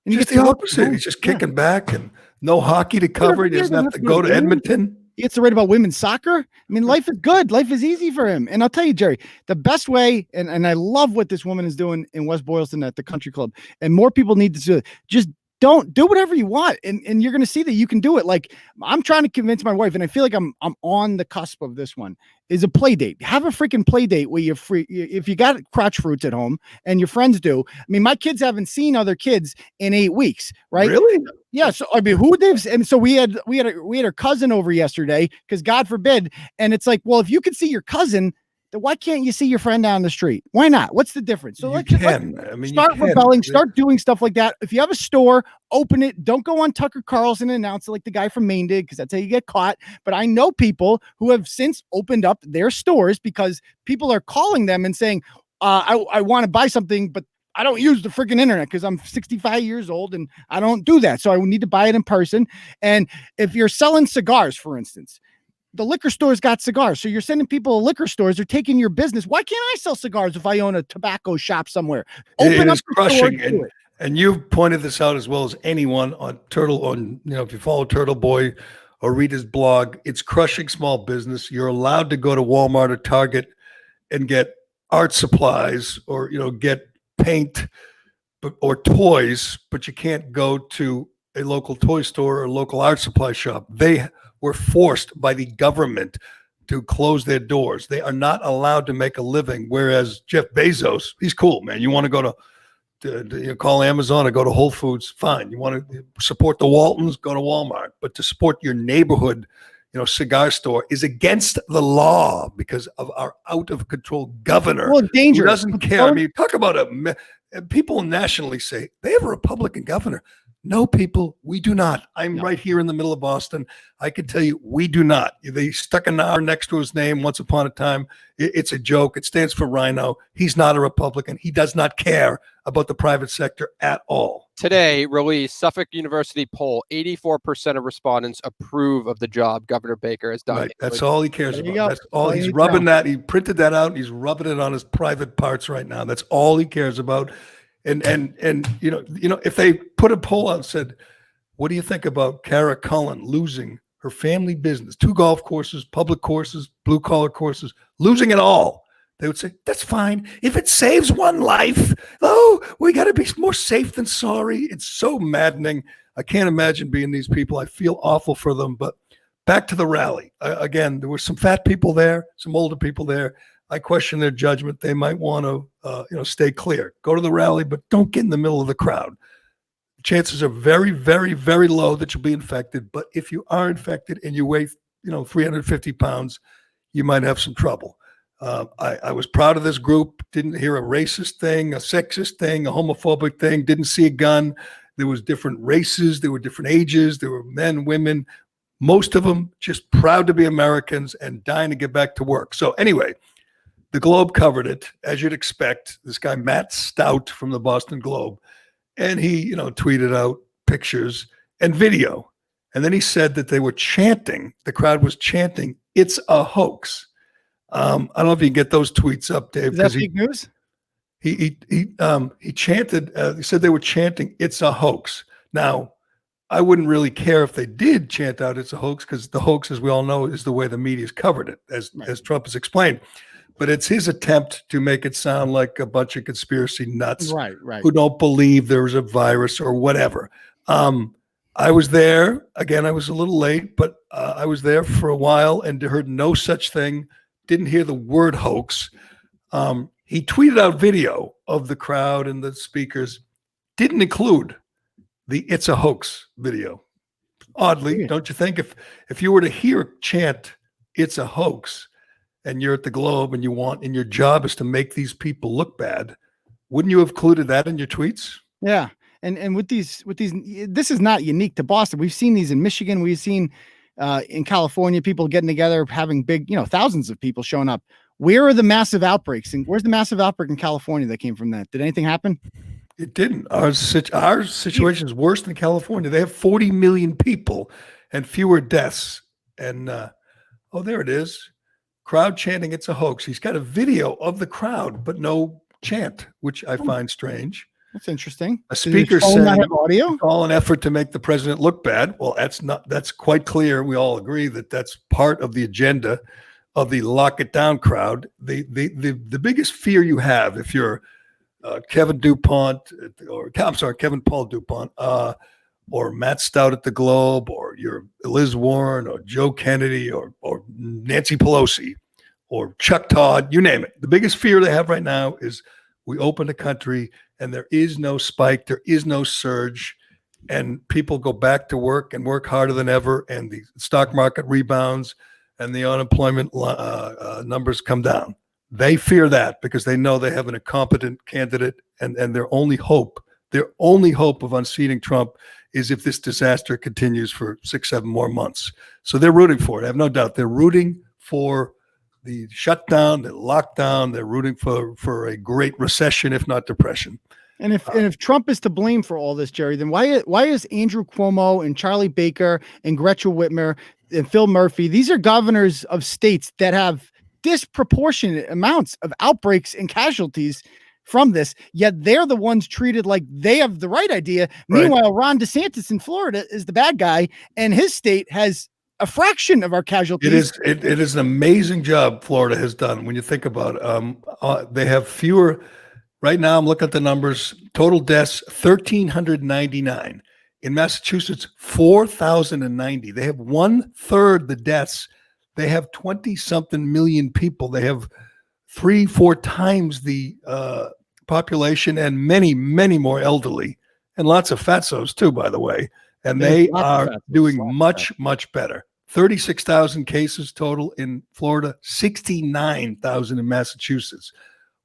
[SPEAKER 2] And just the opposite. He's just kicking back and no hockey to cover. He doesn't have to go to Edmonton.
[SPEAKER 3] He gets to write about women's soccer. I mean, life is good. Life is easy for him. And I'll tell you, Gerry, the best way, and I love what this woman is doing in West Boylston at the country club, and more people need to do it. Just don't do whatever you want, and you're going to see that you can do it. Like I'm trying to convince my wife, and I feel like I'm on the cusp of this one. Is a play date. Have a freaking play date where you're free. If you got crotch fruits at home and your friends do. I mean, my kids haven't seen other kids in 8 weeks, right?
[SPEAKER 2] Really?
[SPEAKER 3] Yeah. So I mean, and so we had our cousin over yesterday because God forbid. And it's like, well, if you could see your cousin, then why can't you see your friend down the street? Why not? What's the difference? So let's start rebelling, start doing stuff like that. If you have a store, open it. Don't go on Tucker Carlson and announce it like the guy from Maine did, because that's how you get caught. But I know people who have since opened up their stores because people are calling them and saying, I want to buy something, but I don't use the freaking internet because I'm 65 years old and I don't do that. So I need to buy it in person. And if you're selling cigars, for instance, the liquor stores got cigars. So you're sending people to liquor stores. They're taking your business. Why can't I sell cigars if I own a tobacco shop somewhere?
[SPEAKER 2] Open up the crushing. And you've pointed this out as well as anyone on if you follow Turtle Boy or read his blog, it's crushing small business. You're allowed to go to Walmart or Target and get art supplies or, get paint or toys, but you can't go to a local toy store or local art supply shop. They were forced by the government to close their doors. They are not allowed to make a living. Whereas Jeff Bezos, he's cool, man. You want to go to call Amazon or go to Whole Foods, fine. You want to support the Waltons, go to Walmart. But to support your neighborhood, cigar store is against the law because of our out of control governor.
[SPEAKER 3] Well, dangerous.
[SPEAKER 2] Who doesn't care. I mean, talk about people nationally say they have a Republican governor. No, people, we do not. I'm right here in the middle of Boston. I can tell you, we do not. They stuck an R next to his name once upon a time. It's a joke. It stands for Rhino. He's not a Republican. He does not care about the private sector at all.
[SPEAKER 1] Today, released Suffolk University poll, 84% of respondents approve of the job Governor Baker has done.
[SPEAKER 2] Right. That's all he cares about. That's all he's rubbing that. He printed that out. And he's rubbing it on his private parts right now. That's all he cares about. And if they put a poll out and said, what do you think about Cara Cullen losing her family business, 2 golf courses, public courses, blue collar courses, losing it all they would say, that's fine. If it saves one life, oh, we got to be more safe than sorry. It's so maddening. I can't imagine being these people. I feel awful for them. But back to the rally. Again, there were some fat people there, some older people there. I question their judgment. They might want to, stay clear. Go to the rally, but don't get in the middle of the crowd. Chances are very, very, very low that you'll be infected. But if you are infected and you weigh, 350 pounds, you might have some trouble. I was proud of this group. Didn't hear a racist thing, a sexist thing, a homophobic thing. Didn't see a gun. There was different races. There were different ages. There were men, women. Most of them just proud to be Americans and dying to get back to work. So anyway, the Globe covered it, as you'd expect. This guy, Matt Stout from the Boston Globe, and he, tweeted out pictures and video. And then he said that they were chanting, the crowd was chanting, "It's a hoax." I don't know if you can get those tweets up, Dave.
[SPEAKER 3] Is that fake news?
[SPEAKER 2] He chanted, he said they were chanting, "It's a hoax." Now, I wouldn't really care if they did chant out "It's a hoax," because the hoax, as we all know, is the way the media's covered it, as Trump has explained. But it's his attempt to make it sound like a bunch of conspiracy nuts
[SPEAKER 3] right.
[SPEAKER 2] who don't believe there was a virus or whatever. I was there. Again, I was a little late, but I was there for a while and heard no such thing. Didn't hear the word hoax. He tweeted out video of the crowd and the speakers. Didn't include the "It's a hoax" video. Oddly, don't you think? If you were to hear chant "It's a hoax," and you're at the Globe and your job is to make these people look bad, wouldn't you have included that in your tweets?
[SPEAKER 3] Yeah. And with these, this is not unique to Boston. We've seen these in Michigan. We've seen in California, people getting together, having big, thousands of people showing up. Where are the massive outbreaks? And where's the massive outbreak in California that came from that? Did anything happen?
[SPEAKER 2] It didn't. Our situation is worse than California. They have 40 million people and fewer deaths. And there it is. Crowd chanting "It's a hoax." He's got a video of the crowd, but no chant, which I find strange.
[SPEAKER 3] That's interesting.
[SPEAKER 2] A speaker saying
[SPEAKER 3] audio,
[SPEAKER 2] all an effort to make the president look bad. Well, that's quite clear. We all agree that that's part of the agenda of the lock it down crowd. The biggest fear you have if you're Kevin Paul Dupont, or Matt Stout at the Globe, or you're Liz Warren or Joe Kennedy or Nancy Pelosi or Chuck Todd, you name it. The biggest fear they have right now is we open the country and there is no spike, there is no surge, and people go back to work and work harder than ever, and the stock market rebounds and the unemployment numbers come down. They fear that because they know they have an incompetent candidate, and their only hope of unseating Trump is if this disaster continues for 6-7 more months. So they're rooting for it. I have no doubt. They're rooting for the shutdown, the lockdown. They're rooting for a great recession, if not depression.
[SPEAKER 3] And if Trump is to blame for all this, Gerry, then why is Andrew Cuomo and Charlie Baker and Gretchen Whitmer and Phil Murphy, these are governors of states that have disproportionate amounts of outbreaks and casualties from this, yet they're the ones treated like they have the right idea. Right. Meanwhile, Ron DeSantis in Florida is the bad guy, and his state has a fraction of our casualties.
[SPEAKER 2] It is an amazing job Florida has done when you think about it. They have fewer. Right now, I'm looking at the numbers. Total deaths, 1,399. In Massachusetts, 4,090. They have 1/3 the deaths. They have 20-something million people. They have 3-4 times the population and many, many more elderly, and lots of fatsos too, by the way. And they are doing much, much better. 36,000 cases total in Florida, 69,000 in Massachusetts.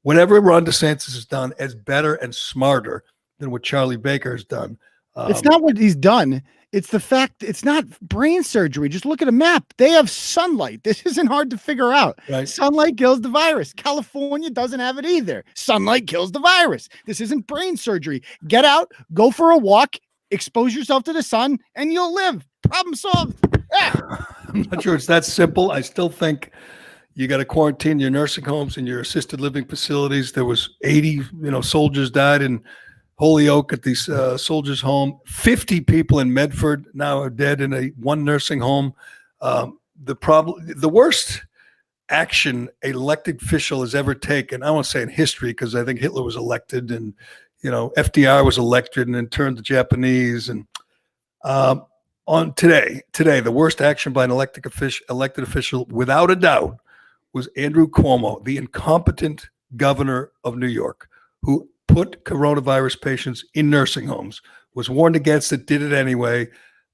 [SPEAKER 2] Whatever Ron DeSantis has done is better and smarter than what Charlie Baker has done.
[SPEAKER 3] It's not what he's done. It's the fact it's not brain surgery. Just look at a map. They have sunlight. This isn't hard to figure out.
[SPEAKER 2] Right.
[SPEAKER 3] Sunlight kills the virus. California doesn't have it either. Sunlight kills the virus. This isn't brain surgery. Get out, go for a walk, expose yourself to the sun, and you'll live. Problem solved. Yeah.
[SPEAKER 2] I'm not sure it's that simple. I still think you got to quarantine your nursing homes and your assisted living facilities. There was 80, soldiers died in Holyoke at these soldiers' home. 50 people in Medford now are dead in one nursing home. The worst action an elected official has ever taken. I won't say in history, because I think Hitler was elected, and FDR was elected and then turned the Japanese. And on today, the worst action by an elected official, without a doubt, was Andrew Cuomo, the incompetent governor of New York, who put coronavirus patients in nursing homes, was warned against it, did it anyway.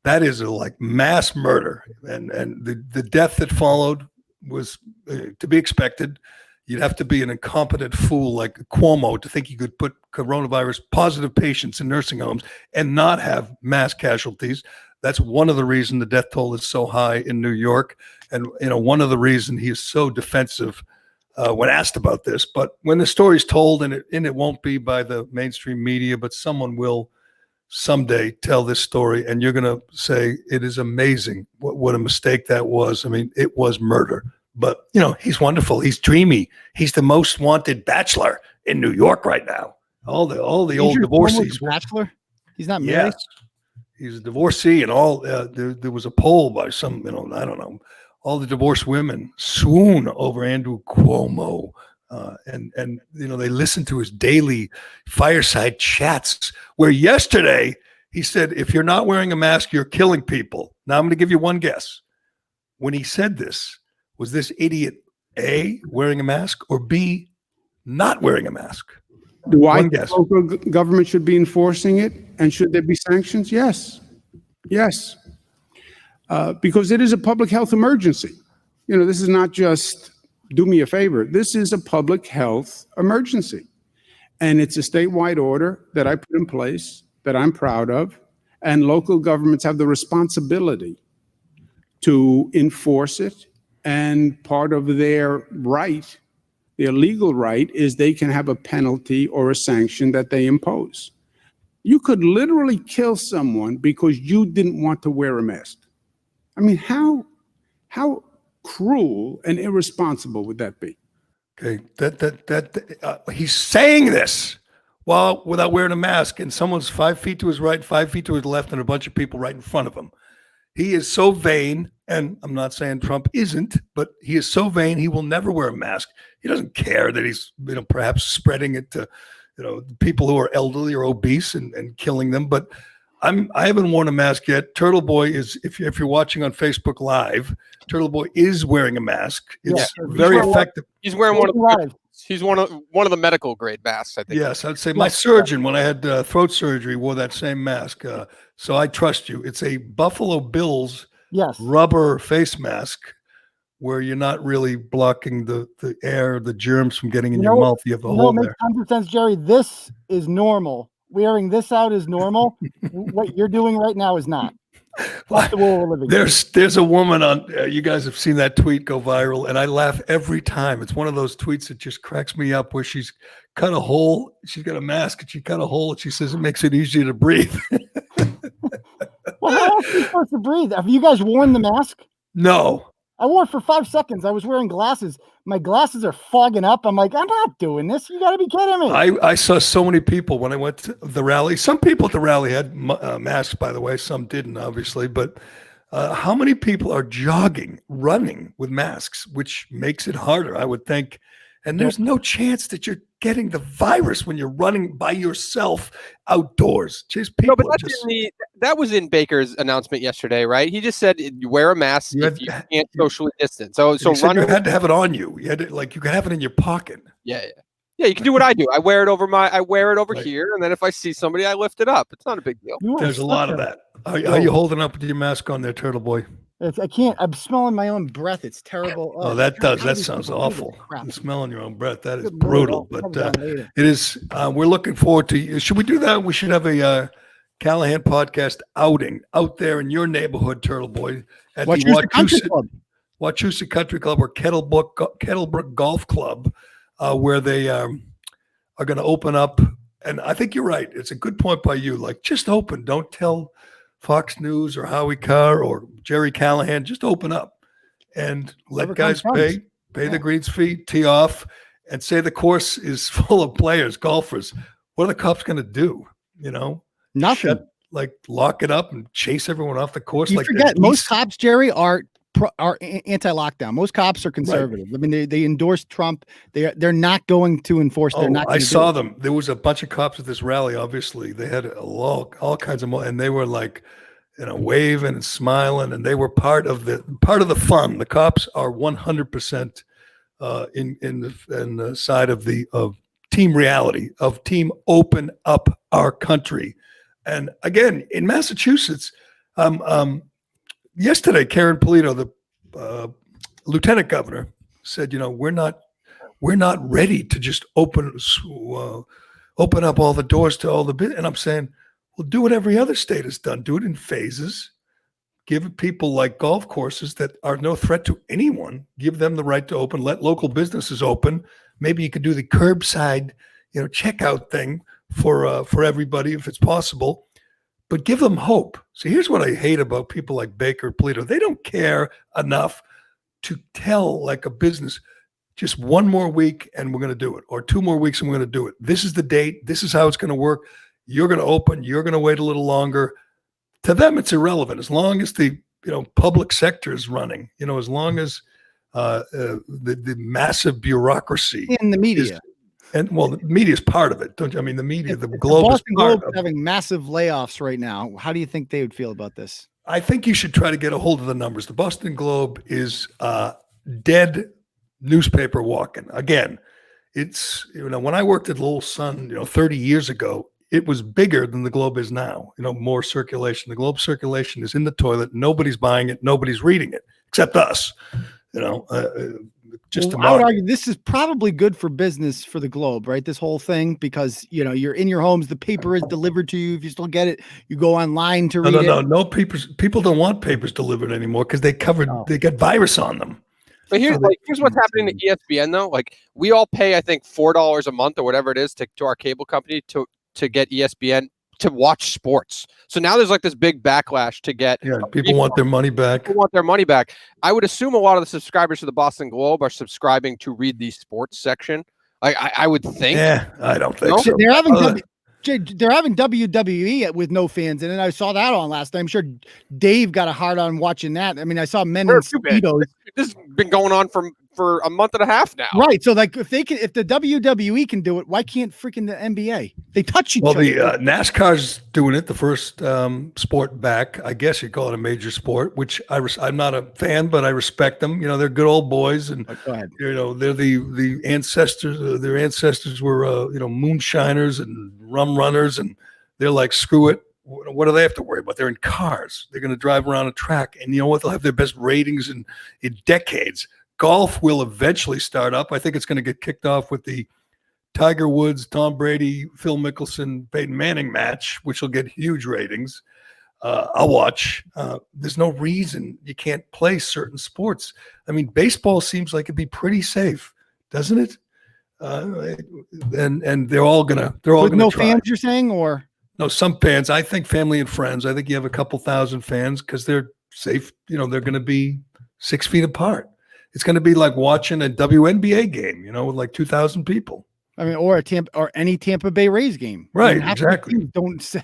[SPEAKER 2] That is like mass murder, and the death that followed was to be expected. You'd have to be an incompetent fool like Cuomo to think you could put coronavirus positive patients in nursing homes and not have mass casualties. That's one of the reasons the death toll is so high in New York, and one of the reasons he is so defensive when asked about this. But when the story is told, and it won't be by the mainstream media, but someone will someday tell this story, and you're going to say it is amazing what a mistake that was. I mean, it was murder. But he's wonderful. He's dreamy. He's the most wanted bachelor in New York right now. All the old divorcees.
[SPEAKER 3] Bachelor? He's not married.
[SPEAKER 2] Yes, he's a divorcee, and all. There was a poll by some, I don't know. All the divorced women swoon over Andrew Cuomo, and they listen to his daily fireside chats. Where yesterday he said, "If you're not wearing a mask, you're killing people." Now I'm going to give you one guess. When he said this, was this idiot A, wearing a mask, or B, not wearing a mask?
[SPEAKER 4] Do I think local government should be enforcing it? And should there be sanctions? Yes. Yes. Because it is a public health emergency. This is not just do me a favor. This is a public health emergency. And it's a statewide order that I put in place that I'm proud of. And local governments have the responsibility to enforce it. And part of their right, their legal right, is they can have a penalty or a sanction that they impose. You could literally kill someone because you didn't want to wear a mask. I mean, how cruel and irresponsible would that be?
[SPEAKER 2] Okay, he's saying this without wearing a mask, and someone's 5 feet to his right, 5 feet to his left, and a bunch of people right in front of him. He is so vain, and I'm not saying Trump isn't, but he is so vain he will never wear a mask. He doesn't care that he's perhaps spreading it to people who are elderly or obese and killing them. But I haven't worn a mask yet. Turtle Boy is, if you're watching on Facebook Live, Turtle Boy is wearing a mask. It's very effective.
[SPEAKER 1] He's wearing one of the medical grade masks, I think.
[SPEAKER 2] Yes, I'd say my surgeon, when I had throat surgery, wore that same mask. So I trust you. It's a Buffalo Bills rubber face mask where you're not really blocking the air, the germs from getting in your mouth. You have the hole there.
[SPEAKER 3] It makes sense, Gerry. This is normal. Wearing this out is normal. What you're doing right now is not. That's the world we're living in.
[SPEAKER 2] There's a woman on, you guys have seen that tweet go viral, and I laugh every time. It's one of those tweets that just cracks me up, where she's cut a hole. She's got a mask, and she cut a hole, and she says it makes it easier to breathe.
[SPEAKER 3] Well, how else are you supposed to breathe? Have you guys worn the mask?
[SPEAKER 2] No.
[SPEAKER 3] I wore it for 5 seconds. I was wearing glasses. My glasses are fogging up. I'm like, I'm not doing this. You got to be kidding me.
[SPEAKER 2] I saw so many people when I went to the rally. Some people at the rally had masks, by the way. Some didn't, obviously. But how many people are jogging, running with masks, which makes it harder, I would think. And there's no chance that you're getting the virus when you're running by yourself outdoors. Jeez, people.
[SPEAKER 1] No, but that was in Baker's announcement yesterday, right? He just said you wear a mask if you can't socially distance. So running,
[SPEAKER 2] you had to have it on you. You had to, you could have it in your pocket.
[SPEAKER 1] Yeah. You can do what I do. I wear it over here, and then if I see somebody, I lift it up. It's not a big deal.
[SPEAKER 2] There's a lot of that. Are you holding up with your mask on there, Turtle Boy?
[SPEAKER 3] I can't. I'm smelling my own breath. It's terrible.
[SPEAKER 2] That sounds awful. Smelling your own breath. That is brutal. But it is. We're looking forward to. Should we do that? We should have a Callahan podcast outing out there in your neighborhood, Turtle Boy, at the Wachusett Country Club or Kettlebrook Golf Club, where they are going to open up. And I think you're right. It's a good point by you. Just open. Don't tell Fox News or Howie Carr or Gerry Callahan. Just open up and let guys pay the greens fee, tee off, and say the course is full of players, golfers. What are the cops going to do?
[SPEAKER 3] Nothing.
[SPEAKER 2] Lock it up and chase everyone off the course.
[SPEAKER 3] You forget most cops, Gerry, are anti-lockdown. Most cops are conservative. Right. I mean, they endorse Trump. They're not going to enforce. They're not.
[SPEAKER 2] I saw them. There was a bunch of cops at this rally. Obviously, they had all kinds of, and they were like, waving and smiling, and they were part of the fun. The cops are 100% in the side of team reality, of team open up our country. And again, in Massachusetts, yesterday, Karen Polito, the lieutenant governor, said, we're not ready to just open up all the doors to all the business. And I'm saying, well, do what every other state has done. Do it in phases. Give people like golf courses that are no threat to anyone. Give them the right to open. Let local businesses open. Maybe you could do the curbside, checkout thing for everybody if it's possible. But give them hope. So here's what I hate about people like Baker, Polito. They don't care enough to tell like a business, just one more week and we're going to do it, or 2 more weeks and we're going to do it. This is the date. This is how it's going to work. You're going to open. You're going to wait a little longer. To them, it's irrelevant as long as the public sector is running. As long as the massive bureaucracy
[SPEAKER 3] in the media.
[SPEAKER 2] The media is part of it, don't you? I mean, the media, the Globe,
[SPEAKER 3] Boston Globe is having massive layoffs right now. How do you think they would feel about this?
[SPEAKER 2] I think you should try to get a hold of the numbers. The Boston Globe is dead newspaper walking. Again, it's when I worked at Little Sun, 30 years ago, it was bigger than the Globe is now. More circulation. The Globe circulation is in the toilet. Nobody's buying it. Nobody's reading it except us.
[SPEAKER 3] I would argue this is probably good for business for the Globe, right? This whole thing, because you're in your homes, the paper is delivered to you. If you still get it, you go online to read it.
[SPEAKER 2] No papers. People don't want papers delivered anymore because they get virus on them.
[SPEAKER 1] But here's what's happening to ESPN though. Like, we all pay, I think, $4 a month or whatever it is to our cable company to get ESPN to watch sports. So now there's like this big backlash to get.
[SPEAKER 2] Yeah, people want their money back.
[SPEAKER 1] People want their money back. I would assume a lot of the subscribers to the Boston Globe are subscribing to read the sports section. I would think.
[SPEAKER 2] Yeah, I don't think so.
[SPEAKER 3] They're having WWE with no fans in it. I saw that on last night. I'm sure Dave got a hard on watching that. I mean, I saw men in speedos.
[SPEAKER 1] This has been going on for a month and a half now.
[SPEAKER 3] Right. So like if the WWE can do it, why can't freaking the NBA? They touch each other.
[SPEAKER 2] Well, the NASCAR's doing it, the first sport back. I guess you call it a major sport, which I'm not a fan, but I respect them. They're good old boys, and
[SPEAKER 3] go ahead.
[SPEAKER 2] They're the ancestors. Their ancestors were moonshiners and rum runners, and they're like, screw it. What do they have to worry about? They're in cars. They're going to drive around a track, and you know what? They'll have their best ratings in decades. Golf will eventually start up. I think it's going to get kicked off with the Tiger Woods, Tom Brady, Phil Mickelson, Peyton Manning match, which will get huge ratings. I'll watch. There's no reason you can't play certain sports. I mean, baseball seems like it'd be pretty safe, doesn't it? And they're all gonna
[SPEAKER 3] no
[SPEAKER 2] try.
[SPEAKER 3] Fans, you're saying, or
[SPEAKER 2] no? Some fans. I think family and friends. I think you have a couple thousand fans because they're safe. They're going to be 6 feet apart. It's going to be like watching a WNBA game, with like 2,000 people.
[SPEAKER 3] I mean, or any Tampa Bay Rays game.
[SPEAKER 2] Right, exactly.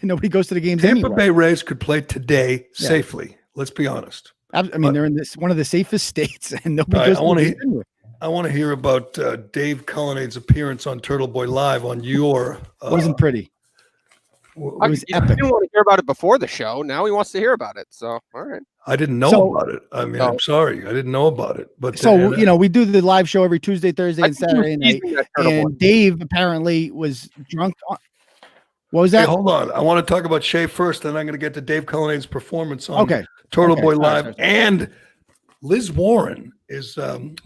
[SPEAKER 3] Nobody goes to the games
[SPEAKER 2] Tampa
[SPEAKER 3] anyway.
[SPEAKER 2] Bay Rays could play today safely. Let's be honest.
[SPEAKER 3] I mean, they're in one of the safest states, and nobody goes to the games anyway.
[SPEAKER 2] I want to hear about Dave Cullen's appearance on Turtle Boy Live on your.
[SPEAKER 3] Wasn't pretty. It was epic.
[SPEAKER 1] He didn't want to hear about it before the show. Now he wants to hear about it. So, all right.
[SPEAKER 2] I didn't know about it. I mean, I'm sorry. I didn't know about it. But
[SPEAKER 3] so, we do the live show every Tuesday, Thursday, and Saturday night. And Dave apparently was drunk. What was that?
[SPEAKER 2] Hey, hold on. I want to talk about Shea first, then I'm going to get to Dave Cullen's performance on Turtle Boy Live. Sorry. And Liz Warren is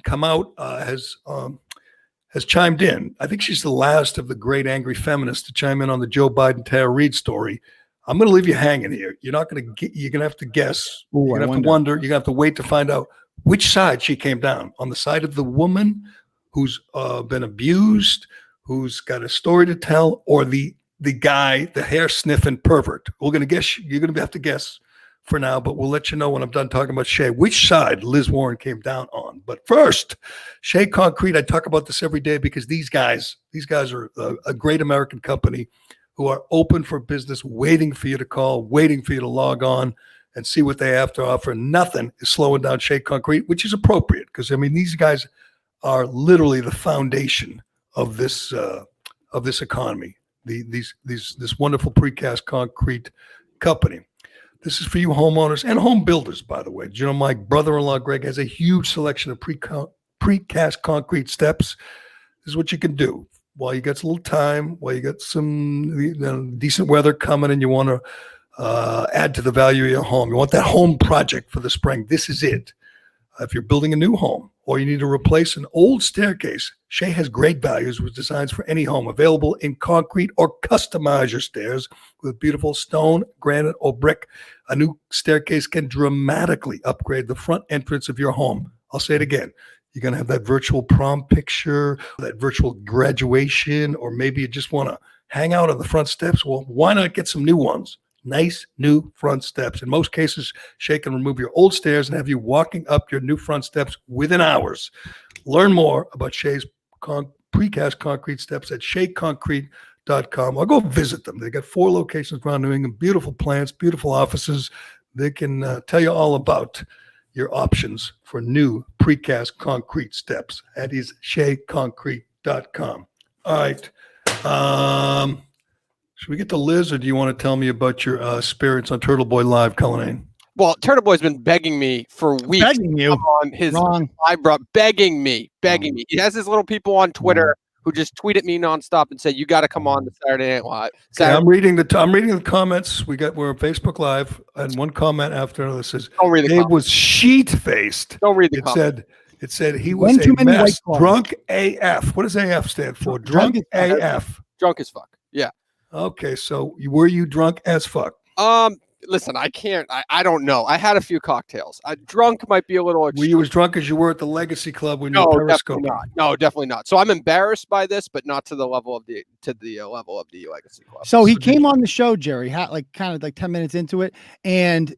[SPEAKER 2] come out, has chimed in. I think she's the last of the great angry feminists to chime in on the Joe Biden Tara Reid story. I'm going to leave you hanging here. You're not going to get. You're going to have to guess. You're going to have to wonder. You're going to have to wait to find out which side she came down. On the side of the woman who's been abused, who's got a story to tell, or the guy, the hair sniffing pervert. We're going to guess. You're going to have to guess for now, but we'll let you know when I'm done talking about Shea, which side Liz Warren came down on. But first, Shea Concrete. I talk about this every day because these guys are a great American company who are open for business, waiting for you to call, waiting for you to log on and see what they have to offer. Nothing is slowing down Shea Concrete, which is appropriate because I mean these guys are literally the foundation of this economy. This wonderful precast concrete company. This is for you homeowners and home builders, by the way. You know, my brother-in-law Greg has a huge selection of precast concrete steps. This is what you can do while you got a little time, while you got some decent weather coming, and you want to add to the value of your home. You want that home project for the spring. This is it. If you're building a new home or you need to replace an old staircase, Shea has great values with designs for any home, available in concrete, or customize your stairs with beautiful stone, granite, or brick. A new staircase can dramatically upgrade the front entrance of your home. I'll say it again. You're going to have that virtual prom picture, that virtual graduation, or maybe you just want to hang out on the front steps. Well, why not get some new ones? Nice new front steps. In most cases, Shea can remove your old stairs and have you walking up your new front steps within hours. Learn more about Shea's precast concrete steps at sheaconcrete.com. I'll go visit them. They got 4 locations around New England, beautiful plants, beautiful offices. They can tell you all about your options for new precast concrete steps. That is sheaconcrete.com. All right. Should we get to Liz, or do you want to tell me about your experience on Turtle Boy Live, Cullen?
[SPEAKER 1] Well, Turtle Boy's been begging me for weeks.
[SPEAKER 3] Begging you?
[SPEAKER 1] To come on his live, bro. Begging me. He has his little people on Twitter who just tweet at me nonstop and say, "You got to come on the Saturday Night Live."
[SPEAKER 2] Okay, I'm reading the comments. We're on Facebook Live, and one comment after another says, "Dave was sheet faced."
[SPEAKER 1] Don't read the comments.
[SPEAKER 2] It said he was a mess, drunk AF. What does AF stand for? Drunk AF.
[SPEAKER 1] Drunk as fuck. Yeah.
[SPEAKER 2] Okay, so were you drunk as fuck?
[SPEAKER 1] Listen, I can't. I don't know. I had a few cocktails. Drunk might be a little extreme.
[SPEAKER 2] Were you as drunk as you were at the Legacy Club when you were periscoping?
[SPEAKER 1] Definitely not. No, definitely not. So I'm embarrassed by this, but not to the level of the level of the Legacy Club.
[SPEAKER 3] So he came on the show, Gerry, kind of like 10 minutes into it, and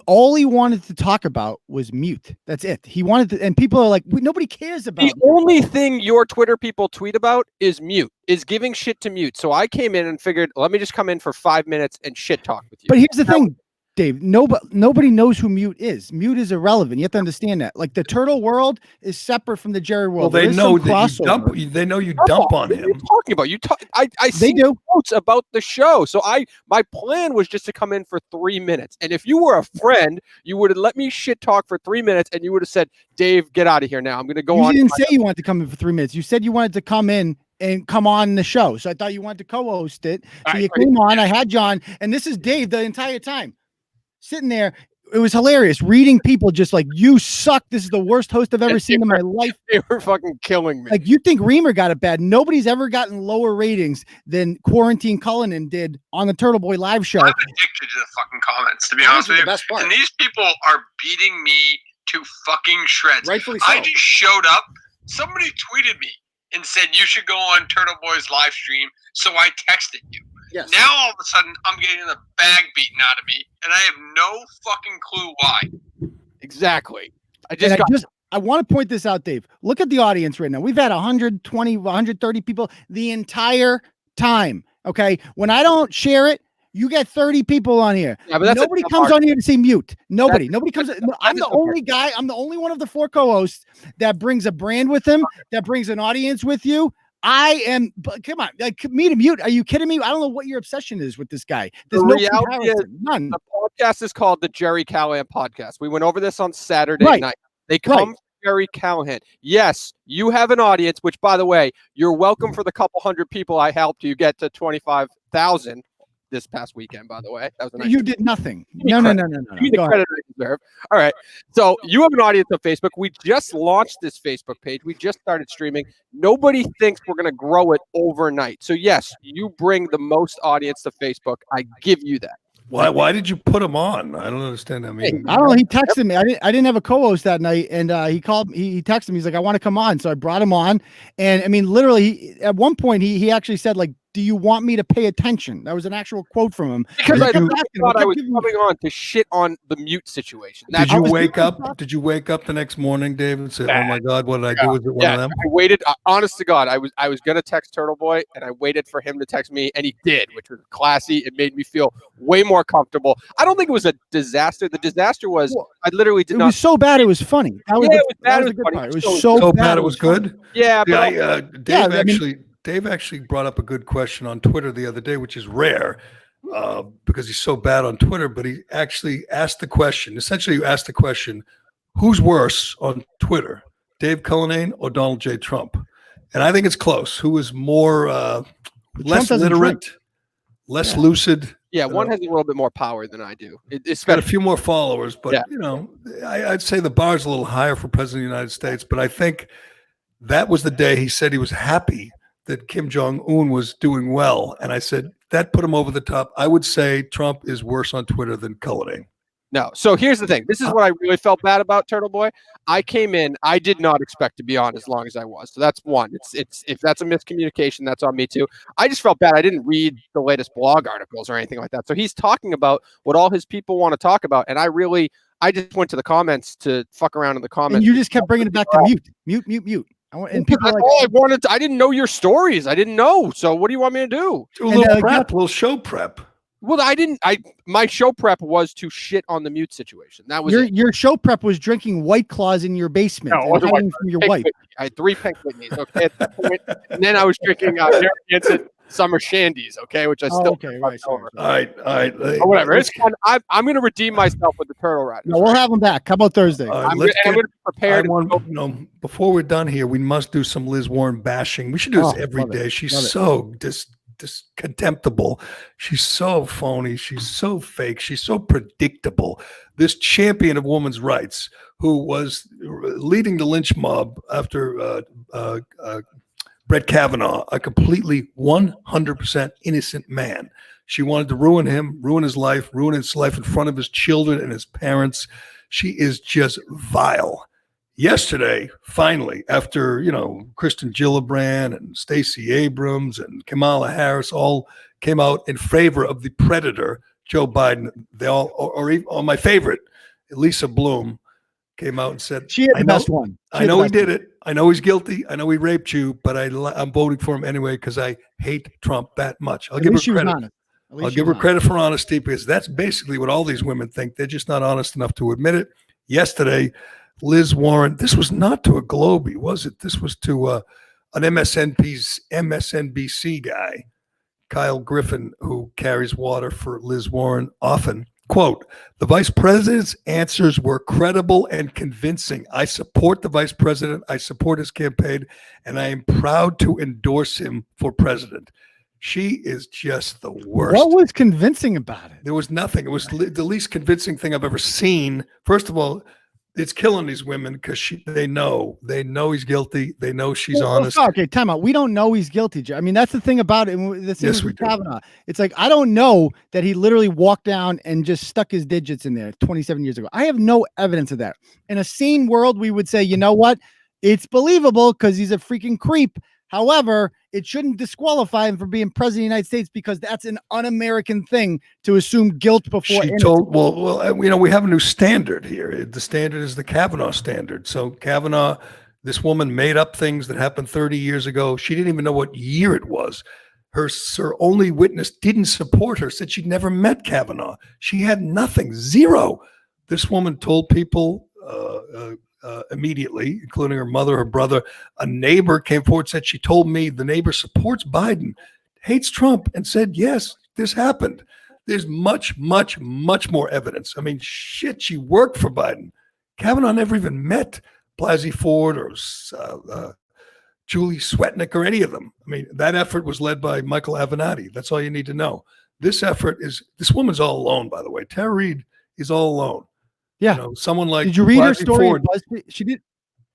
[SPEAKER 3] all he wanted to talk about was mute. That's it. He wanted to, and people are like, nobody cares about
[SPEAKER 1] the only thing your Twitter people tweet about is mute, is giving shit to mute. So I came in and figured, let me just come in for 5 minutes and shit talk with you.
[SPEAKER 3] But here's the thing, Dave, nobody knows who mute is. Mute is irrelevant. You have to understand that. Like, the turtle world is separate from the Gerry world.
[SPEAKER 2] Well, they know that you dump on him.
[SPEAKER 1] What are you talking about? I see notes about the show. So my plan was just to come in for 3 minutes. And if you were a friend, you would have let me shit talk for 3 minutes, and you would have said, "Dave, get out of here now. I'm going to go on."
[SPEAKER 3] You didn't say you wanted to come in for 3 minutes. You said you wanted to come in and come on the show. So I thought you wanted to co-host it. So you came on. I had John, and this is Dave the entire time. Sitting there, it was hilarious. Reading people just like, "You suck. This is the worst host I've ever seen in my life."
[SPEAKER 1] They were fucking killing me.
[SPEAKER 3] Like, you think Reamer got it bad? Nobody's ever gotten lower ratings than Quarantine Cullinan did on the Turtle Boy Live show.
[SPEAKER 5] I'm addicted to the fucking comments, to be honest with you.
[SPEAKER 3] Best part.
[SPEAKER 5] And these people are beating me to fucking shreds.
[SPEAKER 3] Rightfully so.
[SPEAKER 5] I just showed up. Somebody tweeted me and said, "You should go on Turtle Boy's live stream." So I texted you.
[SPEAKER 3] Yes.
[SPEAKER 5] Now all of a sudden I'm getting the bag beaten out of me, and I have no fucking clue why.
[SPEAKER 1] Exactly.
[SPEAKER 3] I want to point this out, Dave. Look at the audience right now. We've had 120, 130 people the entire time. Okay. When I don't share it, you get 30 people on here.
[SPEAKER 1] Yeah, but
[SPEAKER 3] nobody comes on here to say mute. Nobody comes. I'm the only guy. I'm the only one of the 4 co-hosts that brings a brand with him, that brings an audience with you. But come on, like, me to mute. Are you kidding me? I don't know what your obsession is with this guy. There's no comparison. None.
[SPEAKER 1] The podcast is called the Gerry Callahan Podcast. We went over this on Saturday night. They come from Gerry Callahan. Yes, you have an audience, which, by the way, you're welcome for the couple hundred people I helped you get to 25,000 this past weekend, by the way. That was a nice
[SPEAKER 3] You did nothing. No.
[SPEAKER 1] Give me the credit I deserve. All right. So you have an audience on Facebook. We just launched this Facebook page. We just started streaming. Nobody thinks we're going to grow it overnight. So yes, you bring the most audience to Facebook. I give you that.
[SPEAKER 2] Why did you put him on? I don't understand. I mean,
[SPEAKER 3] I don't know. He texted me. I didn't have a co-host that night, and he called. He texted me. He's like, "I want to come on." So I brought him on, and I mean, literally, at one point, he actually said, like, do you want me to pay attention? That was an actual quote from him.
[SPEAKER 1] Because I
[SPEAKER 3] kept
[SPEAKER 1] thought
[SPEAKER 3] asking,
[SPEAKER 1] I was
[SPEAKER 3] kept giving-
[SPEAKER 1] coming on to shit on the mute situation.
[SPEAKER 2] Did you wake
[SPEAKER 3] doing
[SPEAKER 2] up?
[SPEAKER 3] stuff.
[SPEAKER 2] Did you wake up the next morning, Dave, and say, "Oh
[SPEAKER 1] Bad.
[SPEAKER 2] my God, what did I do? Was it one of them?"
[SPEAKER 1] I waited. Honest to God, I was gonna text Turtle Boy, and I waited for him to text me, and he did, which was classy. It made me feel way more comfortable. I don't think it was a disaster. The disaster was I literally did
[SPEAKER 3] It
[SPEAKER 1] not.
[SPEAKER 3] was so bad it was funny. That was
[SPEAKER 1] Yeah,
[SPEAKER 3] the,
[SPEAKER 1] it was bad,
[SPEAKER 3] that
[SPEAKER 1] it
[SPEAKER 3] was
[SPEAKER 1] was
[SPEAKER 3] the good
[SPEAKER 1] funny.
[SPEAKER 3] part. It was
[SPEAKER 1] So-
[SPEAKER 3] so
[SPEAKER 2] bad it was
[SPEAKER 3] funny.
[SPEAKER 2] good.
[SPEAKER 1] Yeah, but
[SPEAKER 2] Dave actually brought up a good question on Twitter the other day, which is rare because he's so bad on Twitter. But he actually asked the question. Essentially, you asked the question: who's worse on Twitter, Dave Cullinane or Donald J. Trump? And I think it's close. Who is more less
[SPEAKER 3] doesn't
[SPEAKER 2] literate,
[SPEAKER 3] drink.
[SPEAKER 2] less lucid?
[SPEAKER 1] yeah, one has a little bit more power than I do.
[SPEAKER 2] He's got a few more followers, but
[SPEAKER 1] Yeah.
[SPEAKER 2] you know, I'd say the bar's a little higher for President of the United States. But I think that was the day he said he was happy that Kim Jong-un was doing well. And I said, that put him over the top. I would say Trump is worse on Twitter than Cullinane.
[SPEAKER 1] No. So here's the thing. This is what I really felt bad about, Turtle Boy. I came in. I did not expect to be on as long as I was. So that's one. It's if that's a miscommunication, that's on me too. I just felt bad. I didn't read the latest blog articles or anything like that. So he's talking about what all his people want to talk about, and I just went to the comments to fuck around in the comments.
[SPEAKER 3] And you just kept bringing it back to mute. And people
[SPEAKER 1] That's
[SPEAKER 3] are like,
[SPEAKER 1] all I wanted. I didn't know your stories. I didn't know. So what do you want me to do?
[SPEAKER 2] Do a little prep, a little show prep.
[SPEAKER 1] Well, my show prep was to shit on the mute situation. That was
[SPEAKER 3] your show prep was drinking White Claws in your basement
[SPEAKER 1] No, it
[SPEAKER 3] and
[SPEAKER 1] wasn't
[SPEAKER 3] hiding
[SPEAKER 1] White
[SPEAKER 3] from your
[SPEAKER 1] Pink
[SPEAKER 3] wife.
[SPEAKER 1] Whitney. I had 3 Pink Whitneys, okay, at that point. And then I was drinking Gerry Hansen Summer Shandies, okay, which I still
[SPEAKER 3] Okay, right. Sorry.
[SPEAKER 2] All right.
[SPEAKER 1] Or whatever. It's fun. I'm going to redeem myself with the Turtle Riders.
[SPEAKER 3] No, we'll have them back. How about Thursday?
[SPEAKER 1] I'm going to be prepared.
[SPEAKER 2] Before we're done here, we must do some Liz Warren bashing. We should do this every day. She's so contemptible. She's so phony. She's so fake. She's so predictable. This champion of women's rights who was leading the lynch mob after Brett Kavanaugh, a completely 100% innocent man. She wanted to ruin him, ruin his life in front of his children and his parents. She is just vile. Yesterday, finally, after, Kristen Gillibrand and Stacey Abrams and Kamala Harris all came out in favor of the predator, Joe Biden, they all, or my favorite, Lisa Bloom, came out and said,
[SPEAKER 3] she had the best one.
[SPEAKER 2] I know he did it. I know he's guilty. I know he raped you, but I'm voting for him anyway because I hate Trump that much. I'll give her credit. I'll give her credit for honesty because that's basically what all these women think. They're just not honest enough to admit it. Yesterday, Liz Warren, this was not to a Globie, was it? This was to an MSNBC guy, Kyle Griffin, who carries water for Liz Warren often. Quote, the vice president's answers were credible and convincing. I support the vice president. I support his campaign, and I am proud to endorse him for president. She is just the worst.
[SPEAKER 3] What was convincing about it?
[SPEAKER 2] There was nothing. It was the least convincing thing I've ever seen. First of all, it's killing these women because they know he's guilty. They know she's honest.
[SPEAKER 3] Okay, time out. We don't know he's guilty. I mean, that's the thing about it.
[SPEAKER 2] Yes, we do.
[SPEAKER 3] Kavanaugh. It's like, I don't know that he literally walked down and just stuck his digits in there 27 years ago. I have no evidence of that. In a sane world, we would say, you know what? It's believable because he's a freaking creep. However, it shouldn't disqualify him from being president of the United States because that's an un-American thing to assume guilt before.
[SPEAKER 2] We have a new standard here. The standard is the Kavanaugh standard. So Kavanaugh, this woman made up things that happened 30 years ago. She didn't even know what year it was. Her only witness didn't support her, said she'd never met Kavanaugh. She had nothing, zero. This woman told people immediately, including her mother, her brother. A neighbor came forward, said she told me the neighbor supports Biden, hates Trump, and said, yes, this happened. There's much, much, much more evidence. I mean, shit, she worked for Biden. Kavanaugh never even met Blasey Ford or Julie Swetnick or any of them. I mean, that effort was led by Michael Avenatti. That's all you need to know. This woman's all alone, by the way. Tara Reid is all alone.
[SPEAKER 3] Yeah,
[SPEAKER 2] someone like.
[SPEAKER 3] Did you read her
[SPEAKER 2] Blasey
[SPEAKER 3] story?
[SPEAKER 2] Ford.
[SPEAKER 3] She did.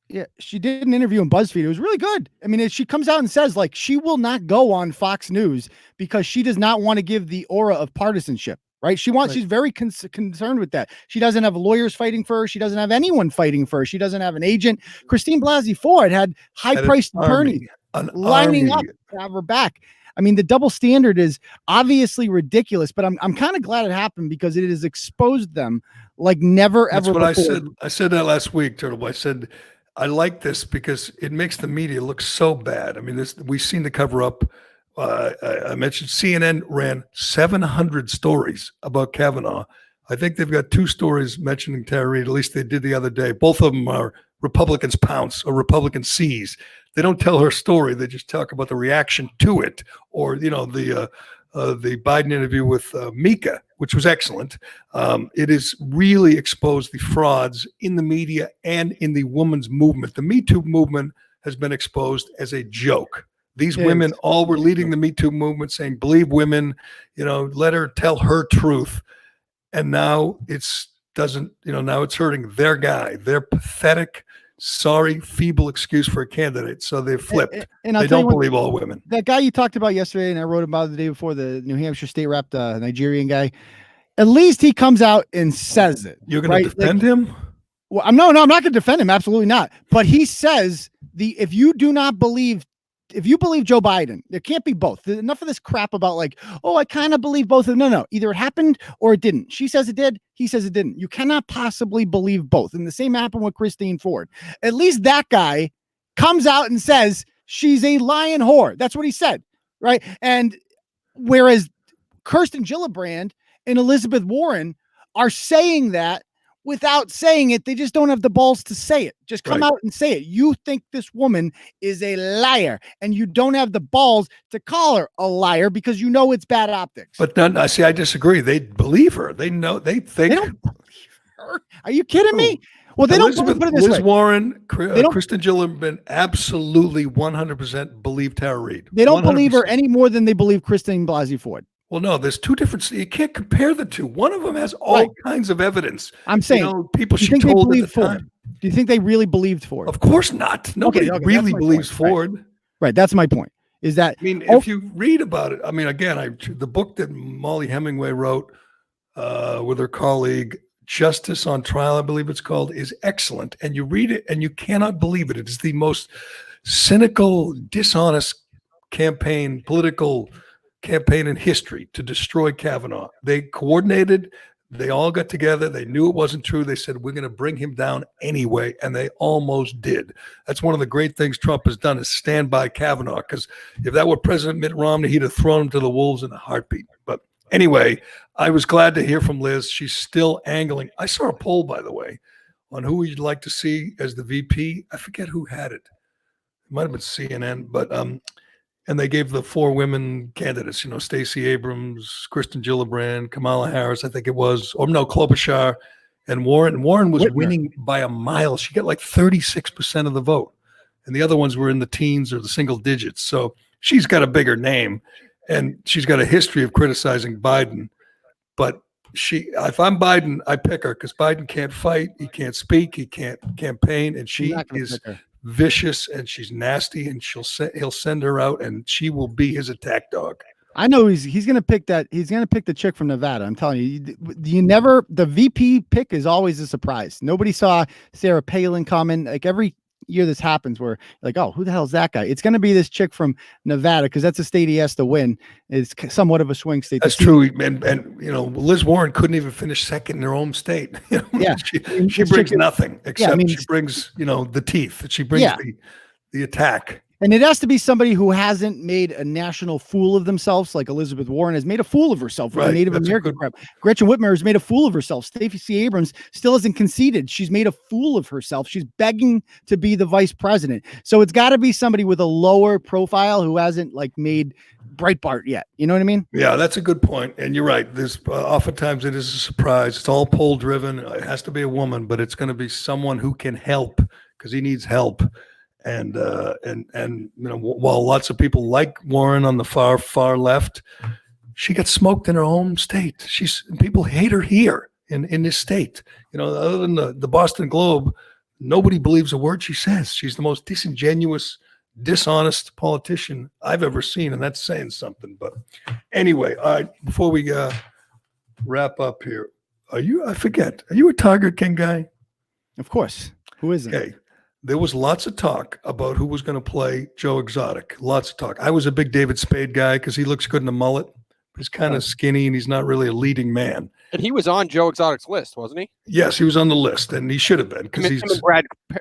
[SPEAKER 3] Yeah, she did an interview in BuzzFeed. It was really good. I mean, she comes out and says like she will not go on Fox News because she does not want to give the aura of partisanship. Right? She's very concerned with that. She doesn't have lawyers fighting for her. She doesn't have anyone fighting for her. She doesn't have an agent. Christine Blasey Ford had high-priced attorneys lining up to have her back. I mean, the double standard is obviously ridiculous, but I'm kind of glad it happened because it has exposed them like never
[SPEAKER 2] That's
[SPEAKER 3] ever
[SPEAKER 2] what
[SPEAKER 3] before.
[SPEAKER 2] I said. I said that last week, Turtle Boy. I said I like this because it makes the media look so bad. I mean, we've seen the cover up. I mentioned CNN ran 700 stories about Kavanaugh. I think they've got 2 stories mentioning Tara Reid. At least they did the other day. Both of them are Republicans pounce or Republicans seize. They don't tell her story. They just talk about the reaction to it, or the Biden interview with Mika, which was excellent. It has really exposed the frauds in the media and in the women's movement. The Me Too movement has been exposed as a joke. These women all were leading the Me Too movement, saying, believe women, let her tell her truth. And now now it's hurting their guy, their pathetic, sorry, feeble excuse for a candidate. So they've flipped.
[SPEAKER 3] And
[SPEAKER 2] they don't believe all women.
[SPEAKER 3] That guy you talked about yesterday, and I wrote about the day before, the New Hampshire state rep, the Nigerian guy, at least he comes out and says it.
[SPEAKER 2] You're going to defend him?
[SPEAKER 3] Well, no, I'm not going to defend him. Absolutely not. But he says if you believe Joe Biden, there can't be both. Enough of this crap about like, oh, I kind of believe both. No. Either it happened or it didn't. She says it did. He says it didn't. You cannot possibly believe both. And the same happened with Christine Ford. At least that guy comes out and says she's a lying whore. That's what he said. Right. And whereas Kirsten Gillibrand and Elizabeth Warren are saying that without saying it, they just don't have the balls to say it. Just come out and say it. You think this woman is a liar, and you don't have the balls to call her a liar because you know it's bad optics.
[SPEAKER 2] But then I disagree. They believe her. They know. They think.
[SPEAKER 3] They don't believe her. Are you kidding me? Well, they don't put it this
[SPEAKER 2] Liz
[SPEAKER 3] way.
[SPEAKER 2] Warren, Kristen Gillibrand, absolutely 100% believe Tara Reid.
[SPEAKER 3] They don't
[SPEAKER 2] 100%.
[SPEAKER 3] believe her any more than they believe Christine Blasey Ford.
[SPEAKER 2] Well, no, there's 2 different. You can't compare the 2. One of them has all kinds of evidence.
[SPEAKER 3] I'm saying
[SPEAKER 2] people she told at the
[SPEAKER 3] Ford?
[SPEAKER 2] time.
[SPEAKER 3] Do you think they really believed Ford?
[SPEAKER 2] Of course not. Nobody really believes Ford.
[SPEAKER 3] Right. That's my point. Is that
[SPEAKER 2] if you read about it, again, the book that Molly Hemingway wrote with her colleague, Justice on Trial, I believe it's called, is excellent. And you read it and you cannot believe it. It is the most cynical, dishonest political campaign in history to destroy Kavanaugh. They coordinated. They all got together. They knew it wasn't true. They said, we're going to bring him down anyway. And they almost did. That's one of the great things Trump has done, is stand by Kavanaugh. Because if that were President Mitt Romney, he'd have thrown him to the wolves in a heartbeat. But anyway, I was glad to hear from Liz. She's still angling. I saw a poll, by the way, on who you'd like to see as the VP. I forget who had it. It might have been CNN, but and they gave the 4 women candidates, Stacey Abrams, Kristen Gillibrand, Kamala Harris, I think it was, Klobuchar, and Warren. Warren was winning by a mile. She got like 36% of the vote. And the other ones were in the teens or the single digits. So she's got a bigger name, and she's got a history of criticizing Biden. But if I'm Biden, I pick her because Biden can't fight. He can't speak. He can't campaign. And she is vicious, and she's nasty, and he'll send her out, and she will be his attack dog.
[SPEAKER 3] I know he's going to pick that. He's going to pick the chick from Nevada. I'm telling you, the VP pick is always a surprise. Nobody saw Sarah Palin coming. Like every year this happens, where like, oh, who the hell is that guy? It's going to be this chick from Nevada because that's a state he has to win. It's somewhat of a swing state.
[SPEAKER 2] That's true. And Liz Warren couldn't even finish second in her home state. She brings nothing except she brings the teeth. She brings the attack.
[SPEAKER 3] And it has to be somebody who hasn't made a national fool of themselves, like Elizabeth Warren has made a fool of herself with the Native American crap. Gretchen Whitmer has made a fool of herself. Stacey Abrams still hasn't conceded. She's made a fool of herself. She's begging to be the vice president. So it's got to be somebody with a lower profile who hasn't made Breitbart yet. You know what I mean?
[SPEAKER 2] Yeah, that's a good point. And you're right. There's oftentimes it is a surprise. It's all poll driven. It has to be a woman, but it's going to be someone who can help because he needs help. And while lots of people like Warren on the far left, she got smoked in her home state. People hate her here in this state. Other than the Boston Globe, nobody believes a word she says. She's the most disingenuous, dishonest politician I've ever seen, and that's saying something. But anyway, all right, before we wrap up here, are you a Tiger King guy?
[SPEAKER 3] Of course. Who isn't?
[SPEAKER 2] Okay. there was lots of talk about who was going to play Joe Exotic. Lots of talk. I was a big David Spade guy because he looks good in a mullet. But he's kind of skinny and he's not really a leading man.
[SPEAKER 1] And he was on Joe Exotic's list, wasn't he?
[SPEAKER 2] Yes, he was on the list, and he should have been because
[SPEAKER 1] him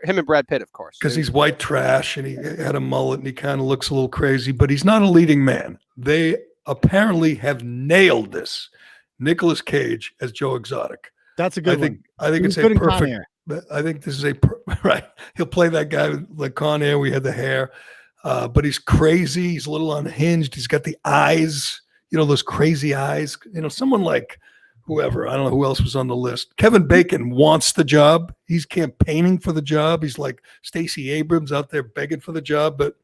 [SPEAKER 1] and Brad Pitt, of course.
[SPEAKER 2] Because he's white trash and he had a mullet and he kind of looks a little crazy, but he's not a leading man. They apparently have nailed this. Nicolas Cage as Joe Exotic.
[SPEAKER 3] That's a good one.
[SPEAKER 2] I think it's a perfect. I think this is right. He'll play that guy like Con Air. We had the hair, but he's crazy. He's a little unhinged. He's got the eyes, those crazy eyes. Someone like whoever. I don't know who else was on the list. Kevin Bacon wants the job. He's campaigning for the job. He's like Stacey Abrams out there begging for the job. But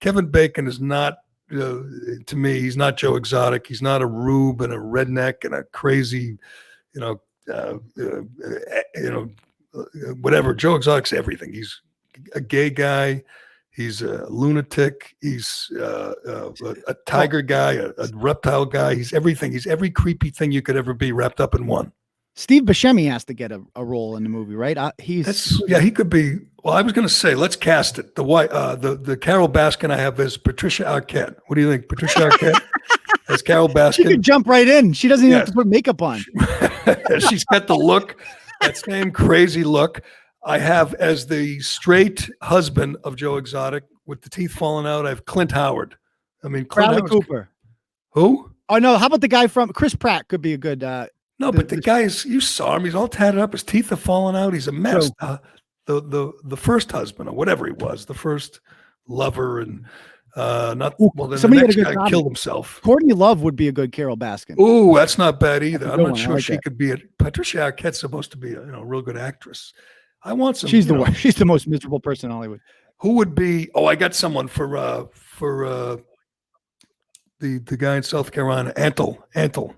[SPEAKER 2] Kevin Bacon is not, to me, he's not Joe Exotic. He's not a rube and a redneck and a crazy, whatever. Joe Exotic's everything. He's a gay guy. He's a lunatic. He's a tiger guy, a reptile guy. He's everything. He's every creepy thing you could ever be wrapped up in one.
[SPEAKER 3] Steve Buscemi has to get a role in the movie, right? He
[SPEAKER 2] could be. Well, I was going to say, let's cast it. The Carol Baskin I have is Patricia Arquette. What do you think, Patricia Arquette as Carol Baskin?
[SPEAKER 3] She could jump right in. She doesn't even have to put makeup on.
[SPEAKER 2] She's got the look, that same crazy look. I have as the straight husband of Joe Exotic with the teeth falling out. I have Clint Howard. I mean,
[SPEAKER 3] Bradley Cooper.
[SPEAKER 2] Who?
[SPEAKER 3] Oh no! How about the guy from Chris Pratt? Could be a good.
[SPEAKER 2] No, but the guy is. You saw him. He's all tatted up. His teeth are falling out. He's a mess. The first husband or whatever he was, the first lover, and not. Well, then
[SPEAKER 3] somebody
[SPEAKER 2] the next
[SPEAKER 3] had a good
[SPEAKER 2] guy killed himself.
[SPEAKER 3] Courtney Love would be a good Carol Baskin.
[SPEAKER 2] Ooh, that's not bad either. I'm not sure
[SPEAKER 3] like
[SPEAKER 2] she could be. Patricia Arquette's supposed to be a real good actress. I want some.
[SPEAKER 3] She's she's the most miserable person in Hollywood.
[SPEAKER 2] Who would be? Oh, I got someone for the guy in South Carolina, Antle.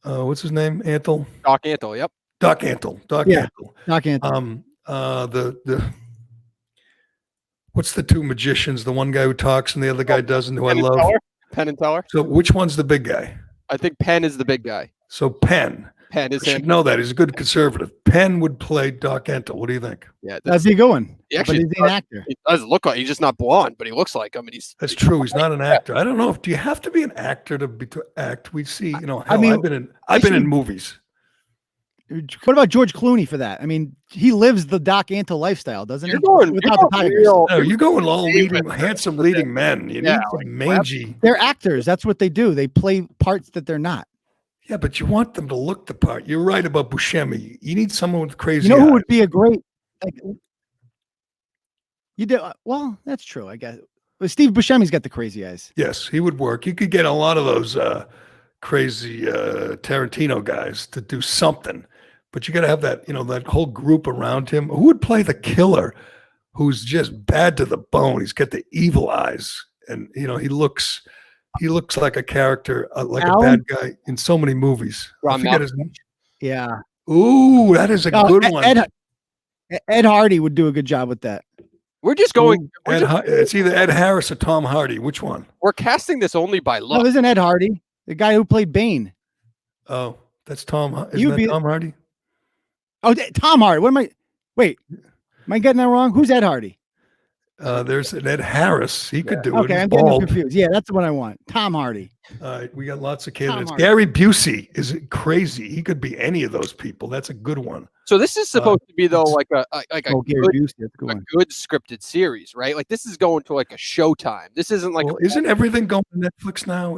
[SPEAKER 2] What's his name? Antle.
[SPEAKER 1] Doc Antle. Yep.
[SPEAKER 2] Doc Antle.
[SPEAKER 3] Antle. Doc Antle.
[SPEAKER 2] The what's the two magicians? The one guy who talks and the other guy doesn't. Who I love.
[SPEAKER 1] Penn and Teller.
[SPEAKER 2] So which one's the big guy?
[SPEAKER 1] I think Penn is the big guy.
[SPEAKER 2] So Penn is him. Know that he's a good conservative. Penn would play Doc Antle. What do you think?
[SPEAKER 1] Yeah,
[SPEAKER 3] that's he going.
[SPEAKER 1] But
[SPEAKER 3] he's an actor.
[SPEAKER 1] He does look like he's just not blonde, but he looks like him. And
[SPEAKER 2] that's true. He's not an actor. I don't know do you have to be an actor to act? We see, I've been in movies.
[SPEAKER 3] What about George Clooney for that? I mean, he lives the Doc Antle lifestyle, doesn't he?
[SPEAKER 2] Without the tigers. No, you're going all handsome leading men. You need mangy.
[SPEAKER 3] They're actors. That's what they do. They play parts that they're not.
[SPEAKER 2] Yeah, but you want them to look the part. You're right about Buscemi. You need someone with crazy
[SPEAKER 3] eyes.
[SPEAKER 2] Who
[SPEAKER 3] would be a great you do well, that's true, I guess. But Steve Buscemi's got the crazy eyes.
[SPEAKER 2] Yes, he would work. You could get a lot of those crazy Tarantino guys to do something. But you got to have that, that whole group around him. Who would play the killer who's just bad to the bone? He's got the evil eyes and he looks like a character, like a bad guy in so many movies. I forget his name.
[SPEAKER 3] Yeah.
[SPEAKER 2] Ooh, that is a good one.
[SPEAKER 3] Ed Hardy would do a good job with that.
[SPEAKER 1] We're just going.
[SPEAKER 2] It's either Ed Harris or Tom Hardy. Which one?
[SPEAKER 1] We're casting this only by luck.
[SPEAKER 3] No, isn't Ed Hardy the guy who played Bane?
[SPEAKER 2] Oh, that's Tom. Isn't that Tom Hardy?
[SPEAKER 3] Oh, Tom Hardy. What am I? Wait, am I getting that wrong? Who's Ed Hardy?
[SPEAKER 2] There's an Ed Harris. He could do it.
[SPEAKER 3] Okay, I'm getting confused. Yeah, that's the one I want. Tom Hardy.
[SPEAKER 2] All right, we got lots of candidates. Gary Busey is crazy. He could be any of those people. That's a good one.
[SPEAKER 1] So this is supposed to be though like a good scripted series, right? Like this is going to like a Showtime. This isn't like
[SPEAKER 2] isn't everything going to Netflix now?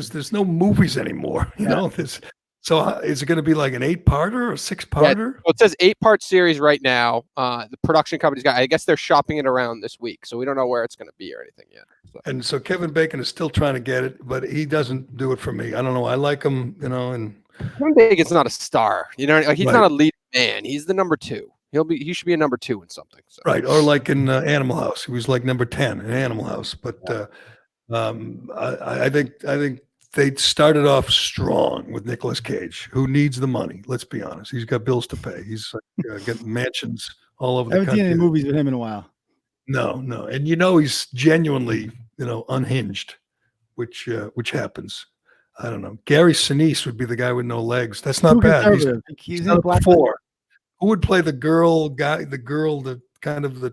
[SPEAKER 2] There's no movies anymore. You know this. So is it going to be like an 8-parter or a 6-parter?
[SPEAKER 1] Yeah, well, it says 8-part series right now. The production company's got. I guess they're shopping it around this week, so we don't know where it's going to be or anything yet. So.
[SPEAKER 2] And so Kevin Bacon is still trying to get it, but he doesn't do it for me. I don't know. I like him, and
[SPEAKER 1] Kevin Bacon's not a star. He's not a lead man. He's the number 2. He should be a number 2 in something. So.
[SPEAKER 2] Right, or like in Animal House, he was like number 10 in Animal House. But I think they started off strong with Nicolas Cage, who needs the money. Let's be honest. He's got bills to pay. He's got mansions all over the country.
[SPEAKER 3] I haven't seen any movies with him in a while.
[SPEAKER 2] No. And he's genuinely, unhinged, which happens. I don't know. Gary Sinise would be the guy with no legs. That's not bad. He's in Black 4. Who would play the girl guy, the kind of the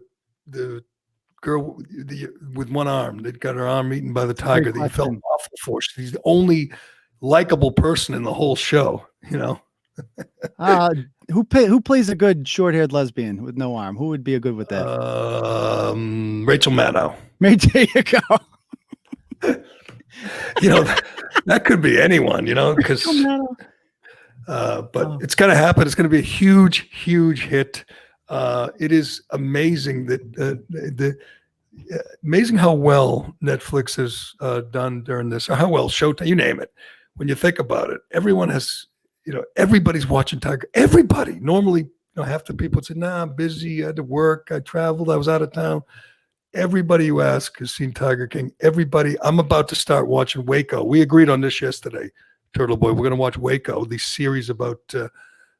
[SPEAKER 2] girl with one arm that got her arm eaten by the tiger that you felt awful for. She's the only likable person in the whole show, you know.
[SPEAKER 3] Who plays a good short-haired lesbian with no arm? Who would be a good with that?
[SPEAKER 2] Rachel Maddow.
[SPEAKER 3] There you go.
[SPEAKER 2] You know, that could be anyone, you know, because but it's going to happen. It's going to be a huge, huge hit. It is amazing that amazing how well Netflix has done during this, or how well Showtime, you name it. When you think about it, everyone has, you know, everybody's watching Tiger. Everybody. Normally, you know, half the people say, "Nah, I'm busy. I had to work. I traveled. I was out of town." Everybody you ask has seen Tiger King. Everybody. I'm about to start watching Waco. We agreed on this yesterday, Turtle Boy. We're going to watch Waco, the series about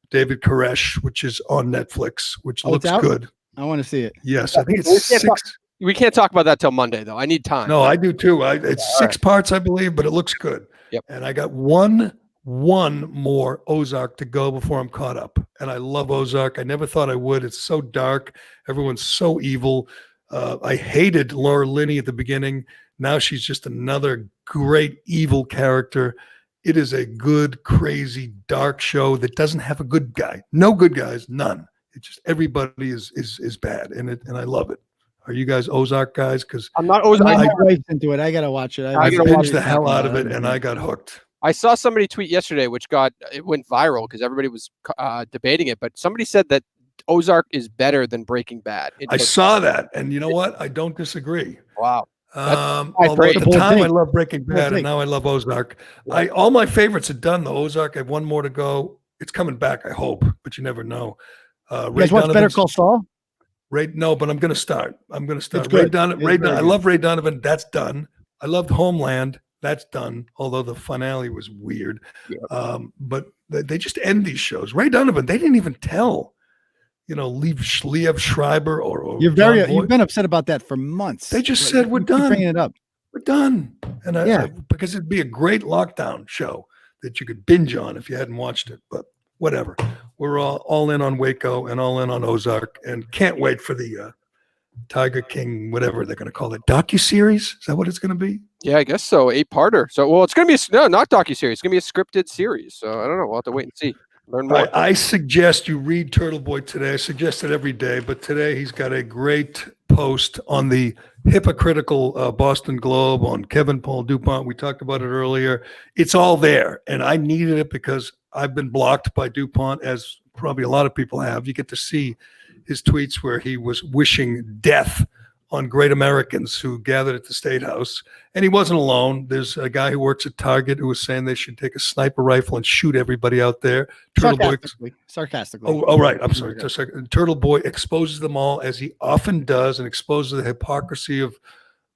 [SPEAKER 2] David Koresh, which is on Netflix, which looks good.
[SPEAKER 3] I want to see it.
[SPEAKER 2] Yes, I think it's 6.
[SPEAKER 1] We can't talk about that till Monday, though. I need time.
[SPEAKER 2] No, I do too. It's 6 parts, I believe, but it looks good.
[SPEAKER 1] Yep.
[SPEAKER 2] And I got one more Ozark to go before I'm caught up. And I love Ozark. I never thought I would. It's so dark. Everyone's so evil. I hated Laura Linney at the beginning. Now she's just another great evil character. It is a good, crazy, dark show that doesn't have a good guy. No good guys, none. It's just everybody is bad, and I love it. Are you guys Ozark guys? Because
[SPEAKER 1] I'm not Ozark.
[SPEAKER 3] My wife's into it. I gotta watch it.
[SPEAKER 2] I binged the hell out of it, and I got hooked.
[SPEAKER 1] I saw somebody tweet yesterday, it went viral because everybody was debating it. But somebody said that Ozark is better than Breaking Bad.
[SPEAKER 2] I saw that, and you know what? I don't disagree.
[SPEAKER 1] Wow.
[SPEAKER 2] Although at the time I loved Breaking Bad, and now I love Ozark. All my favorites are done. The Ozark, I have one more to go. It's coming back, I hope, but you never know.
[SPEAKER 3] You guys watch Better Call Saul?
[SPEAKER 2] No, but I'm going to start.
[SPEAKER 3] It's
[SPEAKER 2] Ray
[SPEAKER 3] good.
[SPEAKER 2] Donovan. I love Ray Donovan. That's done. I loved Homeland. That's done. Although the finale was weird. Yeah. But they just end these shows. Ray Donovan, they didn't even tell. You know, Liev Schreiber or
[SPEAKER 3] you've been upset about that for months.
[SPEAKER 2] They just said we're done.
[SPEAKER 3] Bringing it up.
[SPEAKER 2] We're done. And because it'd be a great lockdown show that you could binge on if you hadn't watched it. But whatever. We're all in on Waco and all in on Ozark, and can't wait for the Tiger King, whatever they're going to call it, docuseries. Is that what it's going to be?
[SPEAKER 1] Yeah, I guess so. 8-parter. So, well, it's going to be not docuseries. It's going to be a scripted series. So I don't know. We'll have to wait and see. Learn more.
[SPEAKER 2] I suggest you read Turtle Boy today. I suggest it every day, but today he's got a great post on the hypocritical Boston Globe on Paul Dupont. We talked about it earlier. It's all there, and I needed it because I've been blocked by Dupont, as probably a lot of people have. You get to see his tweets where he was wishing death on great Americans who gathered at the State House. And he wasn't alone. There's a guy who works at Target who was saying they should take a sniper rifle and shoot everybody out there.
[SPEAKER 3] Sarcastically.
[SPEAKER 2] Oh, right. I'm sorry. Turtle Boy exposes them all, as he often does, and exposes the hypocrisy of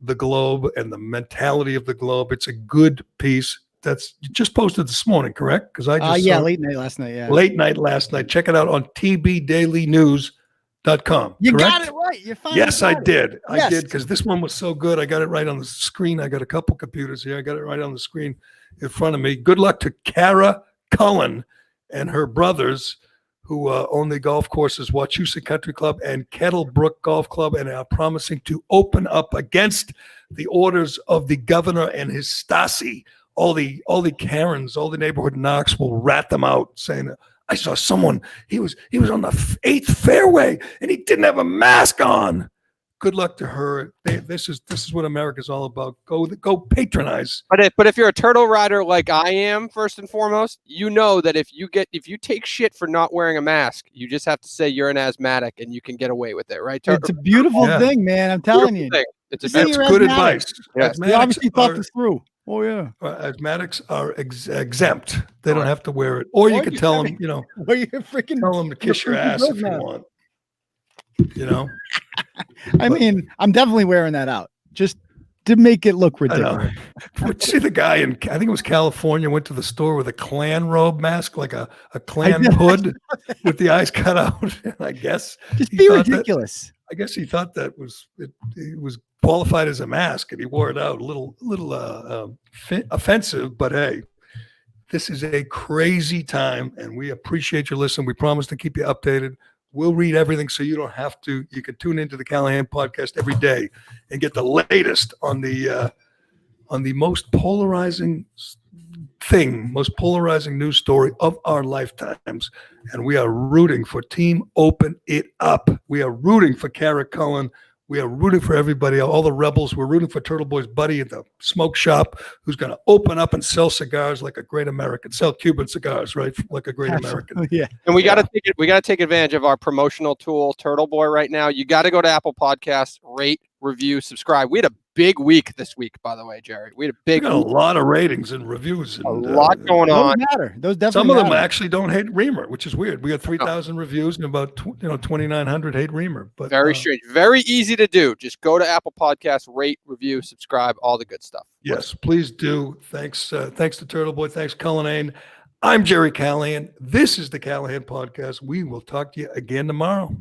[SPEAKER 2] the Globe and the mentality of the Globe. It's a good piece. That's just posted this morning, correct? Because I just
[SPEAKER 3] late night last night. Yeah,
[SPEAKER 2] late night last night. Check it out on tbdailynews.com.
[SPEAKER 3] You
[SPEAKER 2] correct?
[SPEAKER 3] got it right. You finally
[SPEAKER 2] yes, I did.
[SPEAKER 3] Yes.
[SPEAKER 2] I did, because this one was so good. I got it right on the screen. I got a couple computers here. I got it right on the screen in front of me. Good luck to Cara Cullen and her brothers, who own the golf courses Wachusett Country Club and Kettlebrook Golf Club, and are promising to open up against the orders of the governor and his Stasi. All the Karens, all the neighborhood knocks will rat them out, saying, I saw someone, he was on the 8th fairway and he didn't have a mask on. Good luck to her. This is what America's all about. Go patronize.
[SPEAKER 1] But if you're a turtle rider like I am, first and foremost, you know that if you take shit for not wearing a mask, you just have to say you're an asthmatic and you can get get away with it, right?
[SPEAKER 3] It's a beautiful thing, man. I'm telling you.
[SPEAKER 1] It's
[SPEAKER 2] good advice.
[SPEAKER 1] Yes.
[SPEAKER 3] You obviously thought this through. Oh yeah.
[SPEAKER 2] Asthmatics are exempt. They don't have to wear it. Or you could tell them,
[SPEAKER 3] or you're freaking
[SPEAKER 2] tell them to kiss your ass if you want. You know?
[SPEAKER 3] I mean, I'm definitely wearing that out just to make it look ridiculous.
[SPEAKER 2] See the guy in, I think it was California, went to the store with a Klan robe mask, like a Klan hood with the eyes cut out. I guess
[SPEAKER 3] just be ridiculous.
[SPEAKER 2] I guess he thought that it was qualified as a mask, and he wore it out. A little offensive, but hey, this is a crazy time, and we appreciate your listening. We promise to keep you updated. We'll read everything so you don't have to. You can tune into the Callahan podcast every day and get the latest on the most polarizing most polarizing news story of our lifetimes. And we are rooting for Team Open It Up. We are rooting for Cara Cullen. We are rooting for everybody, all the rebels. We're rooting for Turtle Boy's buddy at the smoke shop who's going to open up and sell cigars like a great American. Sell Cuban cigars, right? Like a great American.
[SPEAKER 3] Yeah.
[SPEAKER 1] And we got to take advantage of our promotional tool, Turtle Boy, right now. You got to go to Apple Podcasts, rate, review, subscribe. We had a big week this week, by the way, Jerry. We had a
[SPEAKER 2] lot of ratings and reviews. And,
[SPEAKER 1] a lot going on.
[SPEAKER 3] Those matter. Those definitely
[SPEAKER 2] some of them
[SPEAKER 3] matter.
[SPEAKER 2] actually don't hate Reamer, which is weird. We got 3,000 reviews and about 2,900 hate Reamer. But
[SPEAKER 1] very strange. Very easy to do. Just go to Apple Podcasts, rate, review, subscribe, all the good stuff.
[SPEAKER 2] Yes, please do. Thanks to Turtle Boy. Thanks, Cullinane. I'm Gerry Callahan. This is the Callahan Podcast. We will talk to you again tomorrow.